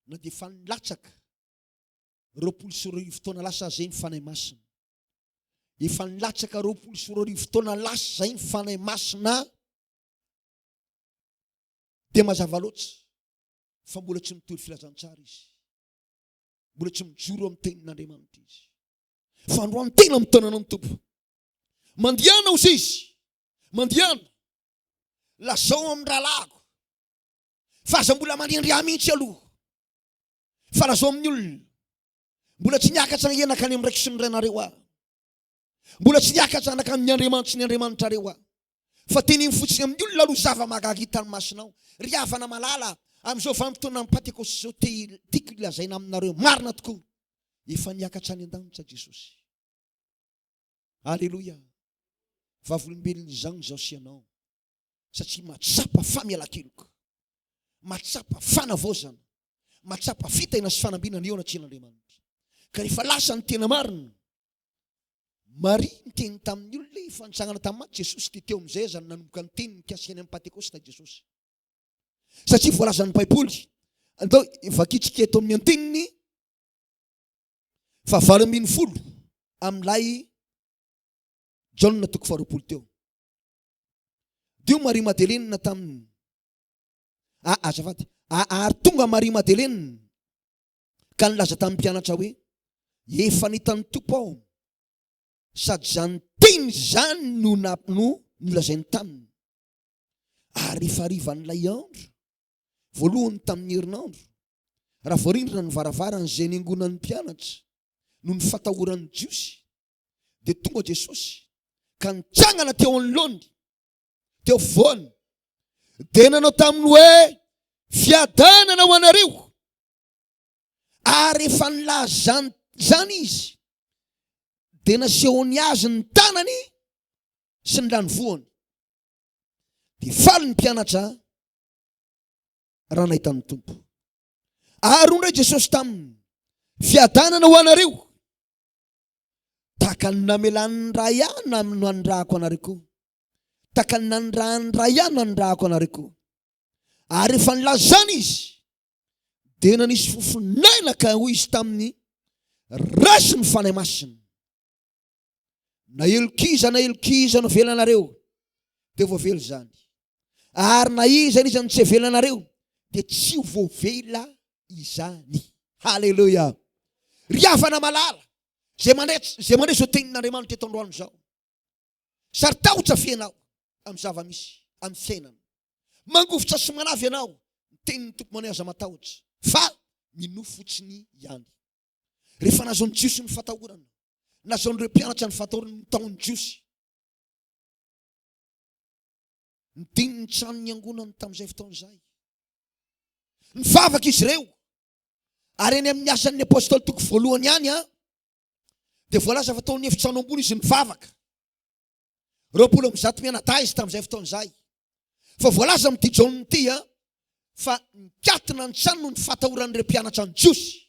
na dia efa nilatsaka 24 taona lasa zay ny fanahy masina. Efa nilatsaka 24 taona lasa zay ny fanahy masina dia mazava loatra fa mbola tsy mitory filazantsara izy. Mbola tsy mijoro amin'ny tenin'Andriamanitra izy. Fa androany tena mitonana ny tompo. Mandiana ozy izy. Mandiana. Lazao amin'ny ralahako. Fa aza mbola manindry mihitsy aloha. Fa lazao amin'ny olona. Mbola tsy niakatra hienaka any amin'ny raiky sy ny renareo aho. Mbola tsy niakatra anaka amin'ny Andriamanitra sy ny Andriamanitra reo aho. Fa teny fotsiny amin'ny olona aloha zava-mahagaga hitan'ny masonao. Ry havana malala amin'izao vanim-potoana amin'ny Pentecoste zao tiako ilazaina aminareo marina tokoa. Efa niakatra any an-danitra Jesosy. Halleluja. Vavolombelona izany zao sy ianao. Satria matsapa famialan-keloka. Matsapa fanavozana. Matsapa fitaina sy fanambinana eo anatreh'Andriamanitra. Ka rehefa lasa ny tena marina. Maria niteny tamin'ny olona efa nitsangana tamin'ny maty Jesosy teo amin'izay zany nanomboka ny teny mikasika any amin'ny Pentecoste Jesosy. Satria voalazan'ny Baiboly. Andao vakitsika eto amin'ny anteniny 8:20 amin'ilay Jauna 20 teo. Dio Maria Madeleine tamin'ny azafady. Ary tonga Maria Madeleine ka nilaza tamin'ny mpianatra hoe efa nitany tompo ao. Sady zany teny zany no nilazainy taminy. Ary efa harivan'ilay andro voalohany tamin'ny herinandro raha voarindrina ny varavarana zay niangonan'ny mpianatra no ny fatahoran'ny jiosy dia tonga Jesosy ka nitsangana teo anoloany teo voany dia nanao taminy hoe fiadanana ho anareo. Ary efa nilaza zany izy dia nasehony azy ny tanany sy ny lany voany. Dia faly ny mpianatra raha nahita ny tompo. Ary ondray Jesosy taminy fiadanana ho anareo tahaka ny namelany raha ihany no andrahako anareo koa. Tahaka ny nandrahany raha ihany no andrahako anareo koa. Ary efa nilazany izy dia nanisy fofinaina ka hoy izy tamin'ny rasy ny fanahy masina. Na elokiza no velanareo dia voavely zany. Ary na iza ny tsy velanareo dia tsy voavela izany. Halleluja. Ry havana malala zay mandray zao tenin'Andriamanitra eto androany zao. Saritahotra fiainao amin'ny zava-misy amin'ny fiainana. Mangofotra sy manavy ianao ny tenin'ny tompo manay aza matahotra fa minofo fotsiny ihany. rehefa nazaony jiosy ny fatahorana, nazaon'ireo mpianatra ny fatahorana taony jiosy, nidiny ny tranony angonany tamin'izay fotaon'izay, nivavaka izy ireo. Ary eny amin'ny asan'ny apôstôly toko voalohany ihany dia voalaza fa taon'ny efitrano ambony izy mivavaka, 20 mianadahy izy tamin'izay fotaon'izay. Fa voalaza amin'ity Jaona ity fa nikatina ny trano no ny fatahoran'ireo mpianatra ny jiosy.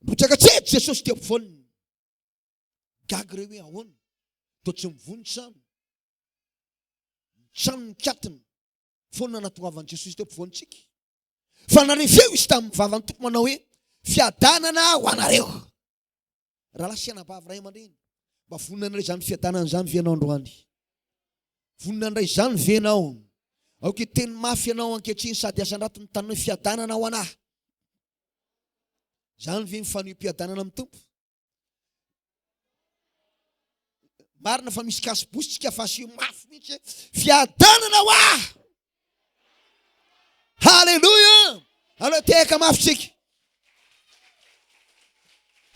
Mitrakatrehitra Jesosy teo ampovoany, gaga ireo hoe ahoana toa tsy mivony trano, trano nikatina, foana natoavan'i Jesosy teo ampovoantsika. Fa narefeo izy tamin'ny mivavany tompo manao hoe fiadanana ho anareo. Raha lasiana-bavy ray aman-dreny, mba vonina indray izany fiadanana izany vienao androany, vonina indray izany vienao. Aoka teny mafy ianao ankehitriny sady asan-drato ny taniny hoe fiadanana ho anahy. Izany ve mifanohim-piadanana amin'ny tompo? Marina fa misy kasibositsika fasio mafy mihitsy fiadanana ho ahy. Halleluja! Aloha teka mafitsika.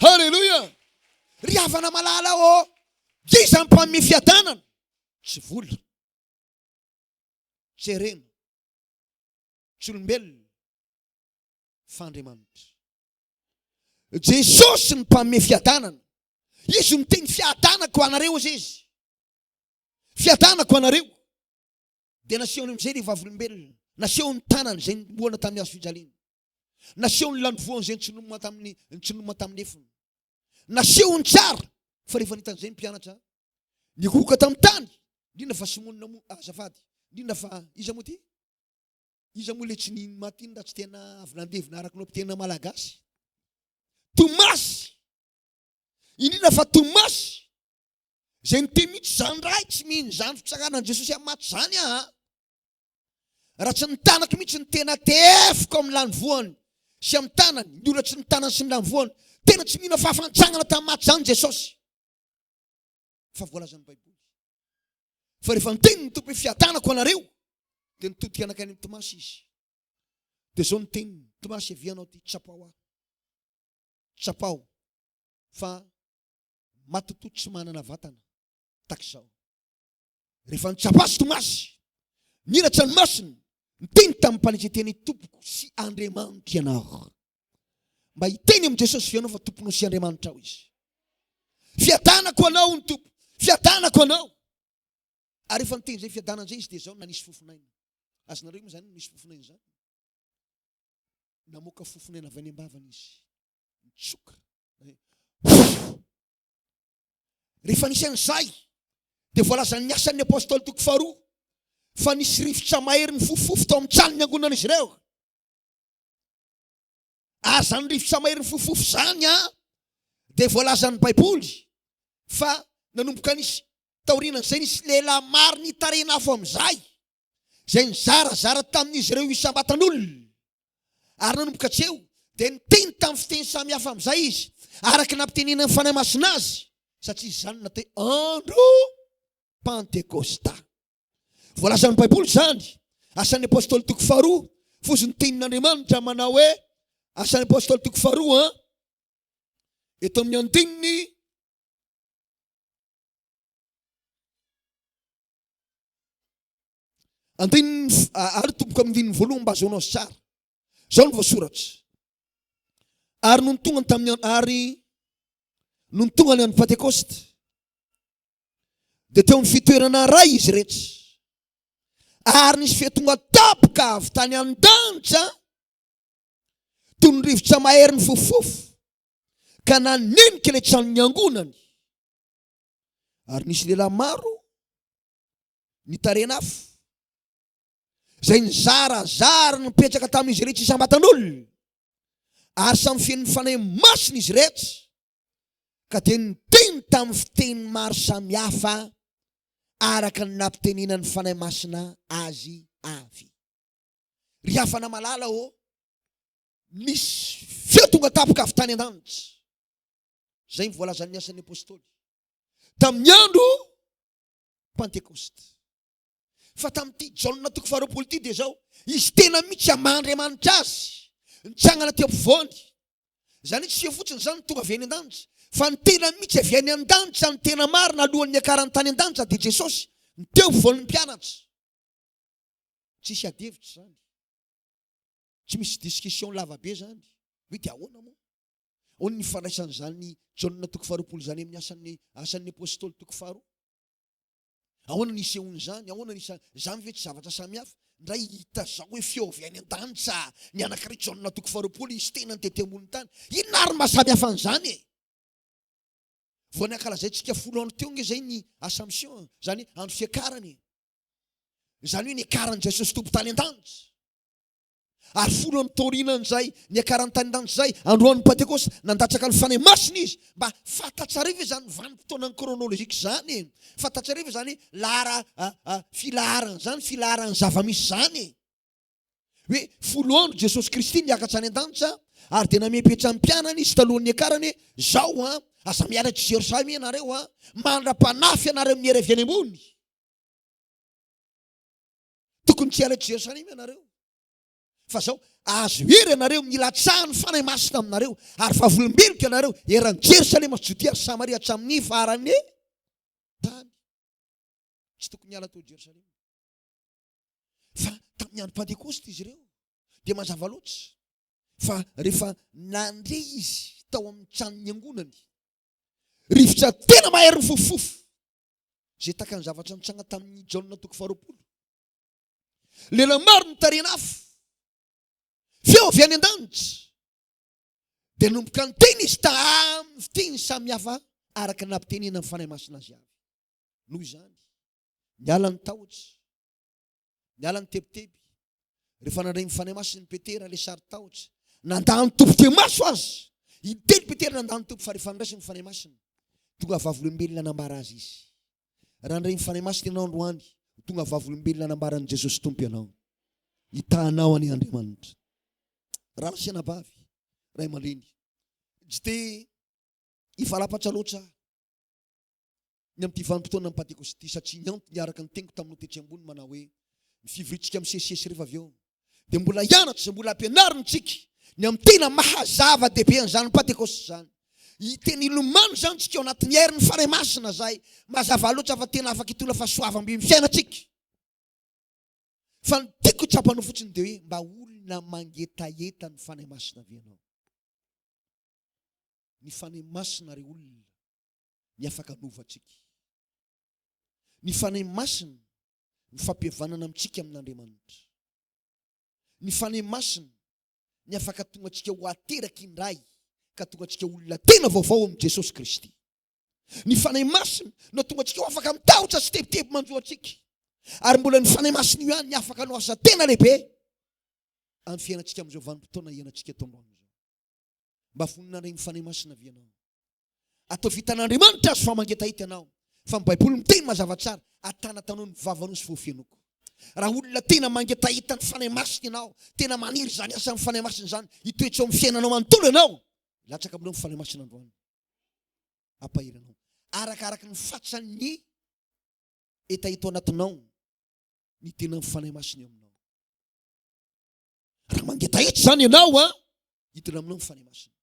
Halleluja! Ry havana malala iza ny mpagnome fiadanana? Tsy vola, tsy herena, tsy olombelona, fa Andriamanitra. Jesosy ny mpagnome fiadanana. Izy miteny fiadanako anareo izy izy. Fiadanako anareo. Dia nasehony amin'izay ny vavolombelona. Nasehony tanany izay niboana tamin'ny hazo fijaliana. Nasehony lanovoany izay nitsinoma tamin'ny efiny. Nasehony tsara fa rehefa nitan'izay ny mpianatra nikoka tamin'ny tany. Indrindra fa simonina azafady. Indrindra fa iza moa ty? Iza moa le tsy ny matiny tsy tena avy nandevina araka no tena malagasy. Tomasy. Indrindra fa Tomasy izay niteny mihitsy zany ray tsy mihiny zany fitsaranan Jesosy amin'ny maty zany raha tsy ny tanako mihitsy ny tena tefiko amin'ny lanovoany sy amin'ny tanany, ny olona tsy ny tanany sy ny lanovoany, tena tsy mihina fahafantsangana tamin'ny maty zany Jesosy. Fa voalazan'ny Baiboly. Fa rehefa niteny ny tompo hoe fiadanako anareo, dia nitodika anakany amin'ny Tomasy izy. Dia zao niteny Tomasy avianao ty tsapao aho. Tsapao fa matototo tsy manana vatana takizao. Rehefa nitsapasy Tomasy, niratra ny masiny, niteny tamin'ny mpanetseteny tompoko sy Andriamanitra ianao. Mba hiteny amin'i Jesosy fianao fa tomponao sy Andriamanitra ao izy. Fiadanako anao ny tompo, fiadanako anao. Ary rehefa niteny izay fiadanana izay izy dia zao nanisy fofinaina. Azonareo moa izany nisy fofinaina izany? Namoaka fofinaina avy any am-bavany izy. Mitsoka. Rehefa nisy an'izay dia voalazany ny asan'ny apôstôly toko faharoa fa nisy rivotra mahery ny fofofo tao amin'ny tranony angonan'izy ireo. Ary zany rivotra mahery ny fofofo zany dia voalazan'ny Baiboly fa nanomboka nisy taorianan'izay nisy lehilahy maro nitarena afo amin'izay izay nizarazara tamin'izy ireo isambatan'olona. Ary nanomboka hatreo dia niteny tamin'ny fiteny samihafa amin'izay izy araka nampitenenany fanahy masina azy, satria izany natao andro Pentekosta. Voalazan'ny Baiboly zany, asan'ny apôstôly toko faharoa, fosiny tenin'Andriamanitra manao hoe asan'ny apôstôly toko faharoa eto amin'ny andininy ary tomboko amin'ny andininy voalohany mba azahoanao azy tsara. Zao ny voasoratra. Ary noho ny tongany tamin'ny noho ny tongany amin'ny Pentekosta dia teo amin'ny fitoerana ray izy rehetra. Ary nisy fiatonga tapoka avy tany an-danitra toy ny rivotra mahery ny fofofo ka nanenika ilay tranon'ny angonany. Ary nisy lehilahy maro nitarena afo izay nizarazara nipetraka tamin'izy rehetra isambatan'olona ary samy fen'ny fanahy masina izy rehetra ka dia niteny tamin'ny fiteny maro samihafa araka ny nampitenenany fanahy masina azy avy. Ry hafana malala misy fiatonga tapoka avy tany an-danitra. Zay ny voalazan'ny asan'ny apôstôly tamin'ny andro Pentekosta. Fa tamin'ity Jaona toko faharoapolo ity dia zao izy tena mihitsy Andriamanitra azy nitsangana teo ampovoany Zany tsy fotsiny zany tonga avy any an-danitra, fa ny tena mihitsy avy any an-danitra ny tena marina alohan'ny akaran-tany an-danitra dia Jesosy teo voan'ny mpianatra. Tsisy adevitra zany, tsy misy discussion lavabe zany. Hoe dia ahoana moa? Ahoana ny fandraisany zany Jaona toko faharoapolo zany amin'ny asan'ny apôstôly toko faharoa? Ahoana ny isehony zany? Ahoana ny zany ve tsy zavatra samihafa? Ndray hita zao hoe feo avy any an-danitra ny anankiray Jaona toko faharoapolo izy tena ny tety ambony tany. Inona ary mahasamihafa an'izany e? Vao nankalazaintsika 10 andro teo nge zay ny Assomption, zany andro fiakarany. Zany hoe ny akaran'i Jesosy tompo tany an-danitra. Ary 10 andro taorinan' zay ny akarany tany an-danitra zay, androan'ny Pentekoste nandatsaka ny fanahy masina izy, mba fantatsariva zany vanim-potoanany chronologique zany. Fantatsariva zany filaharana zany, filaharany zava-misy zany. Hoe 10 andro Jesosy Kristy niakatra any an-danitra, ary dia namepetra ny mpianany izy talohan'ny akarany, zao aza miaratra Jerosalema ianareo mandra-panafy ianareo amin'ny hery avy any ambony. Tokony tsy hiala Jerosalema ianareo, fa zao azo hery ianareo milatsahany fanahy masina aminareo, ary fa volombeloka ianareo eran'ny Jerosalema, Judea, Samaria hatramin'ny farany tany. Tsy tokony hiala tao Jerosalema. Fa tamin'ny andro Pentekoste izy ireo dia mazava loatra fa rehefa nandre izy tao amin'ny tranon'ny angonany, rivotra tena mahery ny fofofofo, zay taka ny zavatra nitranga tamin'ny Jaona toko faharoapolo. Lela maro ny tarena afo, feo avy any an-danitra, dia nomboka ny teny izy tamin'ny fiteny samihafa araka nampitenena amin'ny fanahy masina azy avy. Noho izany niala ny tahotra, niala ny tebiteby. Rehefa nandray ny fanahy masina ny Petera le sary tahotra, nandany tompo teo maso azy. Iteny Petera nandany tompo, fa rehefa niraisy ny fanahy masina, tonga vavolombelona nambara azy izy. Raha nandray ny fanahy masina ianao androany, tonga vavolombelona nambaran'i Jesosy tompo ianao, hitanao any Andriamanitra. Raha lasiana bavy ray aman-dreny, tsy dia hivalapatra loatra ny amin'ity vanim-potoana amin'ny Pentekoste, satria ny antony araka ny teniko tamin'ny tetry ambony manao hoe ny fivorintsika misesisesy rehefa avy eo dia mbola hianatra, mbola ampianarina tsika ny amin'ny tena mahazava-dehibe an'izany Pentekoste zany. Teny ilomano zany tsika ao anatin'ny herin'ny fanahy masina zay, mazava loatra fa tena afaka hitola fahasoavam-be amin'ny fiainatsika. Fa ny tiako trapanao fotsiny dia hoe mba olona mangetaheta ny fanahy masina avy ianao. Ny fanahy masina ry olona ny afaka novatsika. Ny fanahy masina ny fampihavanana amintsika amin'Andriamanitra. Ny fanahy masina ny afaka tonga antsika ho ateraky indray ka tonga antsika olona tena vaovao amin'ny Jesosy Kristy. Ny fanahy masina no tonga antsika ho afaka mitahotra sy tebiteby manjo antsika. Ary mbola ny fanahy masina io ihany ny afaka no asa tena lehibe amin'ny fiainantsika amin'izao vanim-potoana ianantsika eto ambony zao. Mba voninandray ny fanahy masina avy ianao. Atao vitan'Andriamanitra azo fa mangetahita ianao. Fa ny Baiboly miteny mazava tsara, atana-tanao ny vavanao sy voafianoko. Raha olona tena mangetahita ny fanahy masina ianao, tena maniry zany asa ny fanahy masina zany, hitoetra amin'ny fiainanao manontolo ianao, latsaka aminao ny fanahy masina androany. Ampahiranao. Arakaraka ny fatsany etaito anatinao ny tena ny fanahy masina aminao. Raha mangetahita zany ianao hidina aminao ny fanahy masina.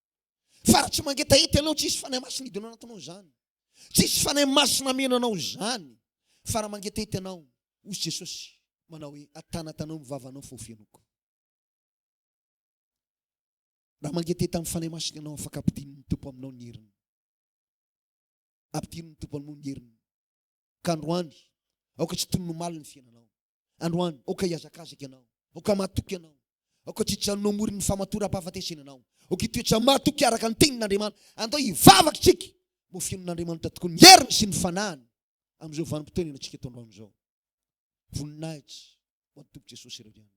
Fa raha tsy mangetahita ianao, tsisy fanahy masina hidina anatinao zany. Tsisy fanahy masina menanao zany. Fa raha mangetahita ianao, hozy Jesosy manao hoe atana-tanao ny vavanao foafianoko. Raha mangetahita amin'ny fanahy masina ianao, afaka ampidin'ny ny tompo aminao ny heriny. Ampidin'ny ny tompo aminao ny heriny. Ka androany, aoka tsy tono maly ny fiainanao. Androany, aoka hiazakazaka ianao, aoka matoky ianao, aoka tsy hijanonao mory ny famatoram-pahafatesana ianao, aoka hitoetra matoky araka ny tenin'Andriamanitra. Andao hivavaka tsika mo fiainan'Andriamanitra tokoa ny heriny sy ny fanahiny amin'izao vanim-potoana ianantsika eto androany zao. Voninahitra ho an'ny Tompo Jesosy ireo ihany.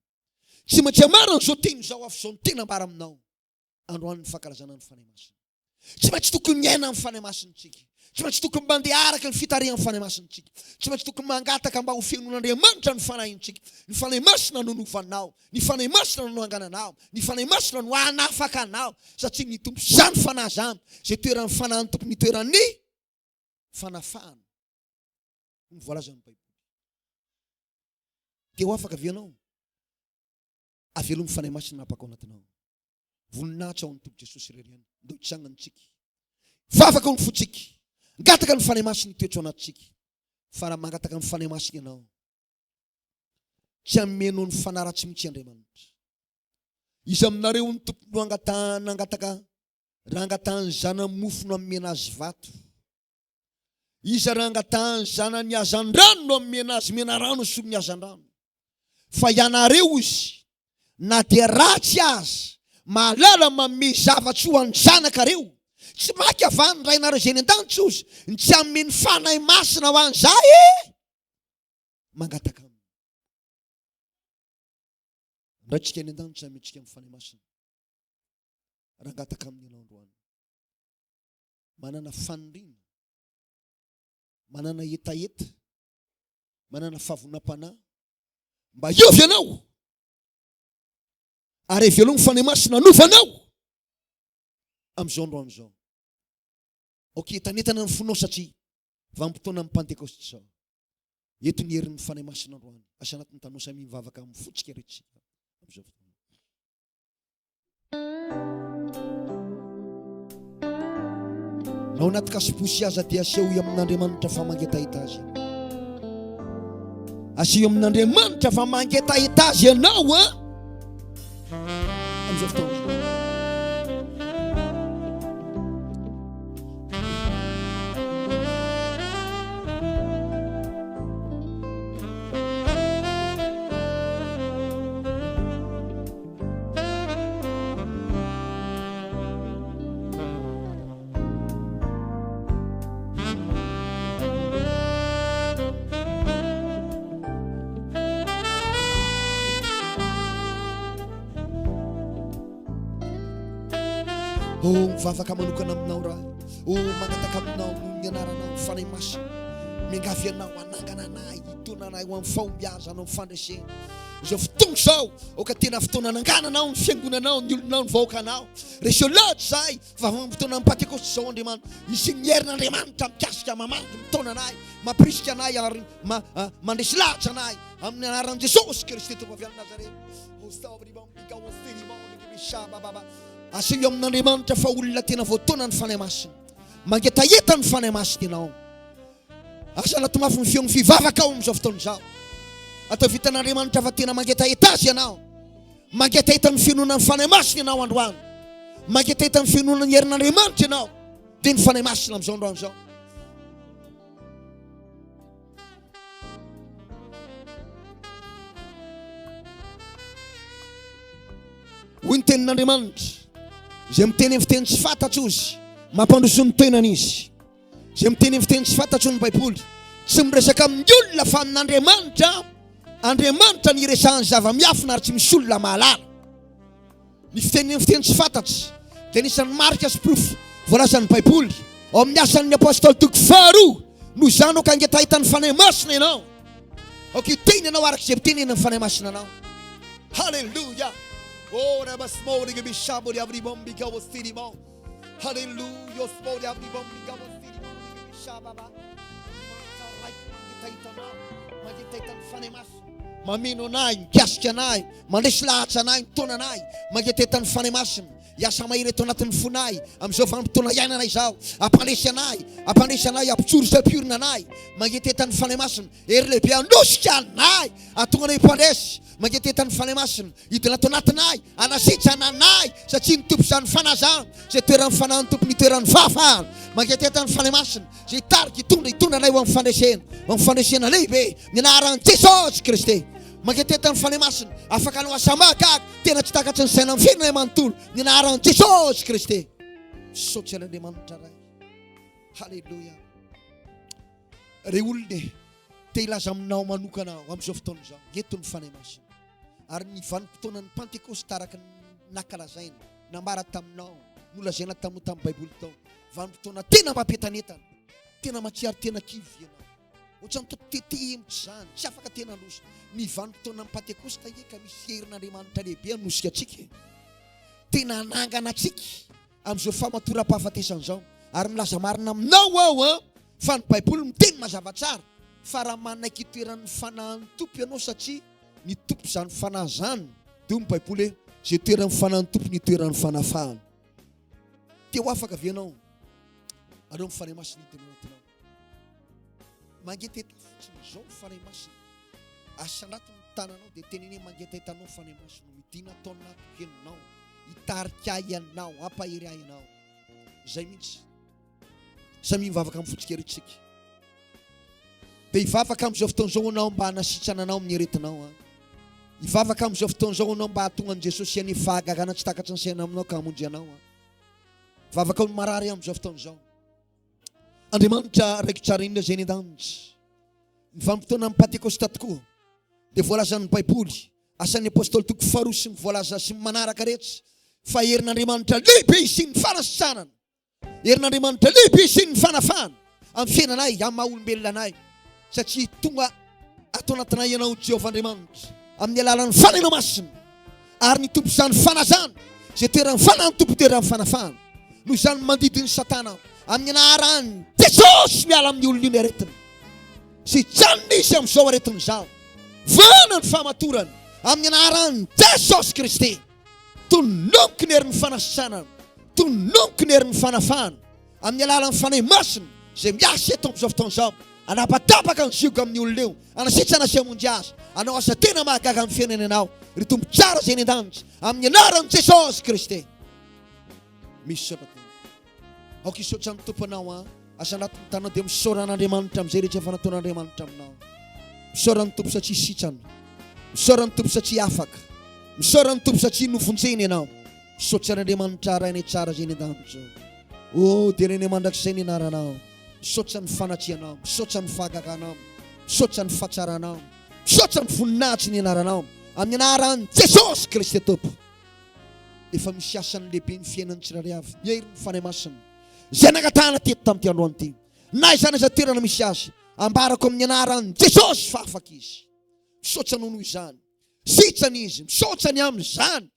Tsy maintsy amarana zao teny zao avy zao ny tena ambara aminao. Androany ny fankalazana ny fanahy masina. Tsy maintsy tokony miaina amin'ny fanahy masinantsika. Tsy maintsy tokony mandeha araka ny fitarihan'ny fanahy masinantsika. Tsy maintsy tokony mangataka mba ho fiainon'Andriamanitra ny fanahintsika. Ny fanahy masina no novanao, ny fanahy masina no angananao, ny fanahy masina no anafaka anao, satria ny tompo zany fanahy zany, zay toeran'ny fanahin'ny tompo ny toeran'ny fanafahana. Ny voalazan'ny Baiboly. Dia ho afaka avy ianao, avelo ny fanahy masina napaka ao anatinao. voninahitra ao ny Tompo Jesosy reriana. Ndao hitsangantsika. Vavaka ny fotsika. Ngataka ny fanahy masina toetra ao anatintsika. Fa raha mangataka ny fanahy masina ianao, tsy hamenao ny fanahy ratsy mihitsy Andriamanitra. Izy aminareo ny tompo nangataka rangatany zanany mofo no amena azy vato. Izy rangatany zanany hazan-drano no amena azy mena rano sy ny hazan-drano. Fa ianareo izy na dia ratsy azy mahalala manome zavatra ho an'ny zanakareo, tsy maika avany ray nareo zay ny an-danitra ozy ny tsy ameny fanahy masina ho an'izay mangataka aminy. Raitsika ny an-danitra metsika amin'ny fanahy masina, rangataka amin'ny ianao androany. Manana faniriana, manana etaeta, manana favonam-panahy, mba iovy ianao ary velogny fanahy masina novanao amin'izao androany izao. Ok, tanetana ny fonao satria vanim-potoana amin'ny Pentecoste zao. Eto ny herin'ny fanahy masina androany. Asa anatin'ny tanao samy mivavaka amin'ny fotsika rehetra amin'izao fotoana. Nao anaty kasiposy aza dia aseho amin'Andriamanitra fa mangetaheta azy. Aseho amin'Andriamanitra fa mangetaheta azy ianao amin'izao fotoana. Mivavaka manokana aminao raha. Mangataka aminao ny anaranao ny fanahy masina. Miangavy anao anangana anahy, hitona anahy ho amin'ny fahombiaza anao amin'ny fandresena. Izao fotoana izao, oka tena fotoana anangananao ny fiangonanao, ny olonao, ny vahoakanao. Reseo loatra zahay, fa fotoana amin'ny Pentecoste izao Andriamanitra, isy ny herin'Andriamanitra mikasika mamangy mitona anahy, mampirisika anahy ary mandresy lahatra anahy amin'ny anaran'i Jesosy Kristy Tompo avy amin'ny Nazareta. Aseho amin'Andriamanitra fa olona tena voatona ny fanahy masina, mangetaheta ny fanahy masina ianao. Asa natomafy ny feon'ny fivavaka ao amin'izao fotoana izao. Atao vitan'Andriamanitra fa tena mangetaheta azy ianao, mangetaheta ny fianona ny fanahy masina ianao androany, mangetaheta ny fianona ny herin'Andriamanitra ianao, dia ny fanahy masina amin'izao androany izao. Hoy ny tenin'Andriamanitra izay miteny amin'ny fiteny tsy fantatro ozy, mampandroso ny tenany izy. Izay miteny amin'ny fiteny tsy fantatro ny Baiboly, tsy miresaka amin'ny olona fa amin'Andriamanitra. Andriamanitra ny iresahany zava-miafina ary tsy misy olona mahalala. Ny fiteny amin'ny fiteny tsy fantatro dia anisan'ny marika sy proof voalazan'ny Baiboly. Ao amin'ny asan'ny apôstôly toko faharoa no izany ka angetaheta ny fanahy masina ianao. Ok, teny ianao arak'izay mitenena ny fanahy masina anao. Halleluja. Oh, rabasmori gebishabori avribombi kawostirimo. Hallelujah, smori avribombi kawostirimo gebishababa. Magetaita ny fanahy masina. Mameno anahy, mikasika anahy, mandresy lahatra anahy, mitona anahy, magetaita ny fanahy masina. Iasa mahery eto anatin'ny fonay amin'izao vanim-potoana iainana izao. Ampandresy anahy, ampitsoro izay piorina anahy, magetaita ny fanahy masina. Ery lehibe andosika anahy, atonga anahy mpandresy. Mangetaheta ny fanahy masina, hidina ato anatinay, anasitrana anay, satria ny tompo izany fanazana, izay toeran'ny fanahy ny tompo ny toeran'ny fahafahana. Mangetaheta ny fanahy masina, izay tarika hitondra anay ho amin'ny fandresena lehibe, ny anaran'i Jesosy Kristy. Mangetaheta ny fanahy masina, afaka anao asa mahagaga, tena tsy takatry ny saina amin'ny fiainana manontolo, ny anaran'i Jesosy Kristy. Misaotra an'Andriamanitra ray. Halleluja. Re olona te hilaza aminao manokana amin'izao fotoana izao, eto ny fanahy masina. Ary ny vanim-potoanan'ny Pentecoste araka nakalazaina, nambara taminao, nolazaina taminao tamin'ny Baiboly tao. Vanim-potoana tena mampitanetana, tena matsiary, tena kivy ianao. Ohatrany tetehemitra izany, tsy afaka tena loso. Ny vanim-potoanan'ny Pentecoste eka misy herin'Andriamanitra lehibe anosika antsika. Tena anangana antsika amin'izao famatoram-pahafatesana izao. Ary milaza marina aminao aho fa ny Baiboly miteny mazava tsara fa raha manaiky itoeran'ny fanahin'ny tompo ianao satria ny tompo izany fanahy izany, dia ny Baiboly Zay toerana mifanany tompony toerana fanafahana. Teo afaka avy ianao. Anao mifanahy masina hitany anatinao. Mangetaheta fotsiny izao mifanahy masina. Asa anatin'ny tananao dia tenene mangetaheta mifanahy masina. Midina atao anaty henonao. Hitarika ianao, ampahery ianao. Zay mihitsy. Samy mivavaka amin'ny fotsikerentsika. Dia hivavaka amin'izao fotoan'izao anao mba hanasitrana anao amin'ny aretinao. Hivavaka amin'izao fotoan'izao anao mba hahatonga an'i Jesosy any fahagagana tsy takatry ny saina aminao ka hamonjy anao. Vavaka ny marary amin'izao fotoan'izao. Andriamanitra raiky tsara indrindra izay an-danitra. Ny vanim-potoana amin'ny Pentekosta tokoa dia voalazan'ny Baiboly, asan'ny apôstôly toko faharoa sy ny voalaza sy ny manaraka rehetra fa herin'Andriamanitra lehibe sy ny fanasitranana. Herin'Andriamanitra lehibe sy ny fanafahana amin'ny fiainanay, amin'ny maha-olombelonanay. Satria tonga ato anatinay ianao Jehovah Andriamanitra amin'ny alalan'ny fanahinao masina ary ny tompo izany fanazana zay toerana fanany tompo toerana fanafahana noho izany mandidiny Satana amin'ny anarany Jesosy miala amin'ny olona aretina sy janona izy amin'izao aretina izao. Vana ny fahamatorany amin'ny anarany Jesosy Kristy. Tononoky ny herin'ny fanasitranana, tononoky ny herin'ny fanafahana amin'ny alalan'ny fanahy masina zay miasa eto amin'izao fotoan'izao. Anapatapaka ny ziogo amin'ny olona eo, anasitrana sy hamonjy azy, anao asa tena mahagaga amin'ny fiainana anao. Ry tompo tsara izay ny an-danitra amin'ny anaran'i Jesosy Kristy. Misy sabata. Aoka hisaotra ny tompo anao asa anatin'ny tanao dia misaoran'Andriamanitra amin'izay rehetra efa nataon'Andriamanitra aminao. Misaoran'ny tompo satria sitrana, misaoran'ny tompo satria afaka, misaoran'ny tompo satria novonjeny ianao. Misaotra n'Andriamanitra rainy tsara izay ny an-danitra. Oh, dia reny mandrakizay ny anaranao. Misaotra ny fanatrianao, misaotra ny fahagaganao, misaotra ny fahatsarana, misaotra ny voninahitry ny anaranao amin'ny anaran'i Jesosy Kristy tompo. Efa misy asany lehibe ny fiainan'ny tsirairay avy, mihery ny fanahy masina zay nangatahana teto tamin'ity androany ity. Na izany aza toerana misy azy, ambarako amin'ny anaran'i Jesosy fa afaka izy. Misaotra noho izany, sitrany izy, misaotra ny amin'izany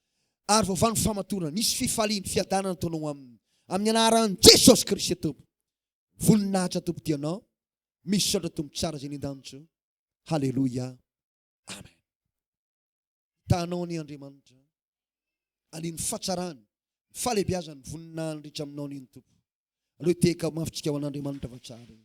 ary vaovan'ny fahamatorana, nisy fifaliany, fiadanana ataonao aminy amin'ny anaran'i Jesosy Kristy tompo. Voninahitra tompo tianao, misy saotra tompo tsara izay ny an-danitra. Halleluja. Amen. Tanao ny Andriamanitra, aliny fahatsarany, fahalehibiazany, voninahiny rehetra aminao ny tompo. Aleo teka mafitsika ho an'Andriamanitra fa tsara.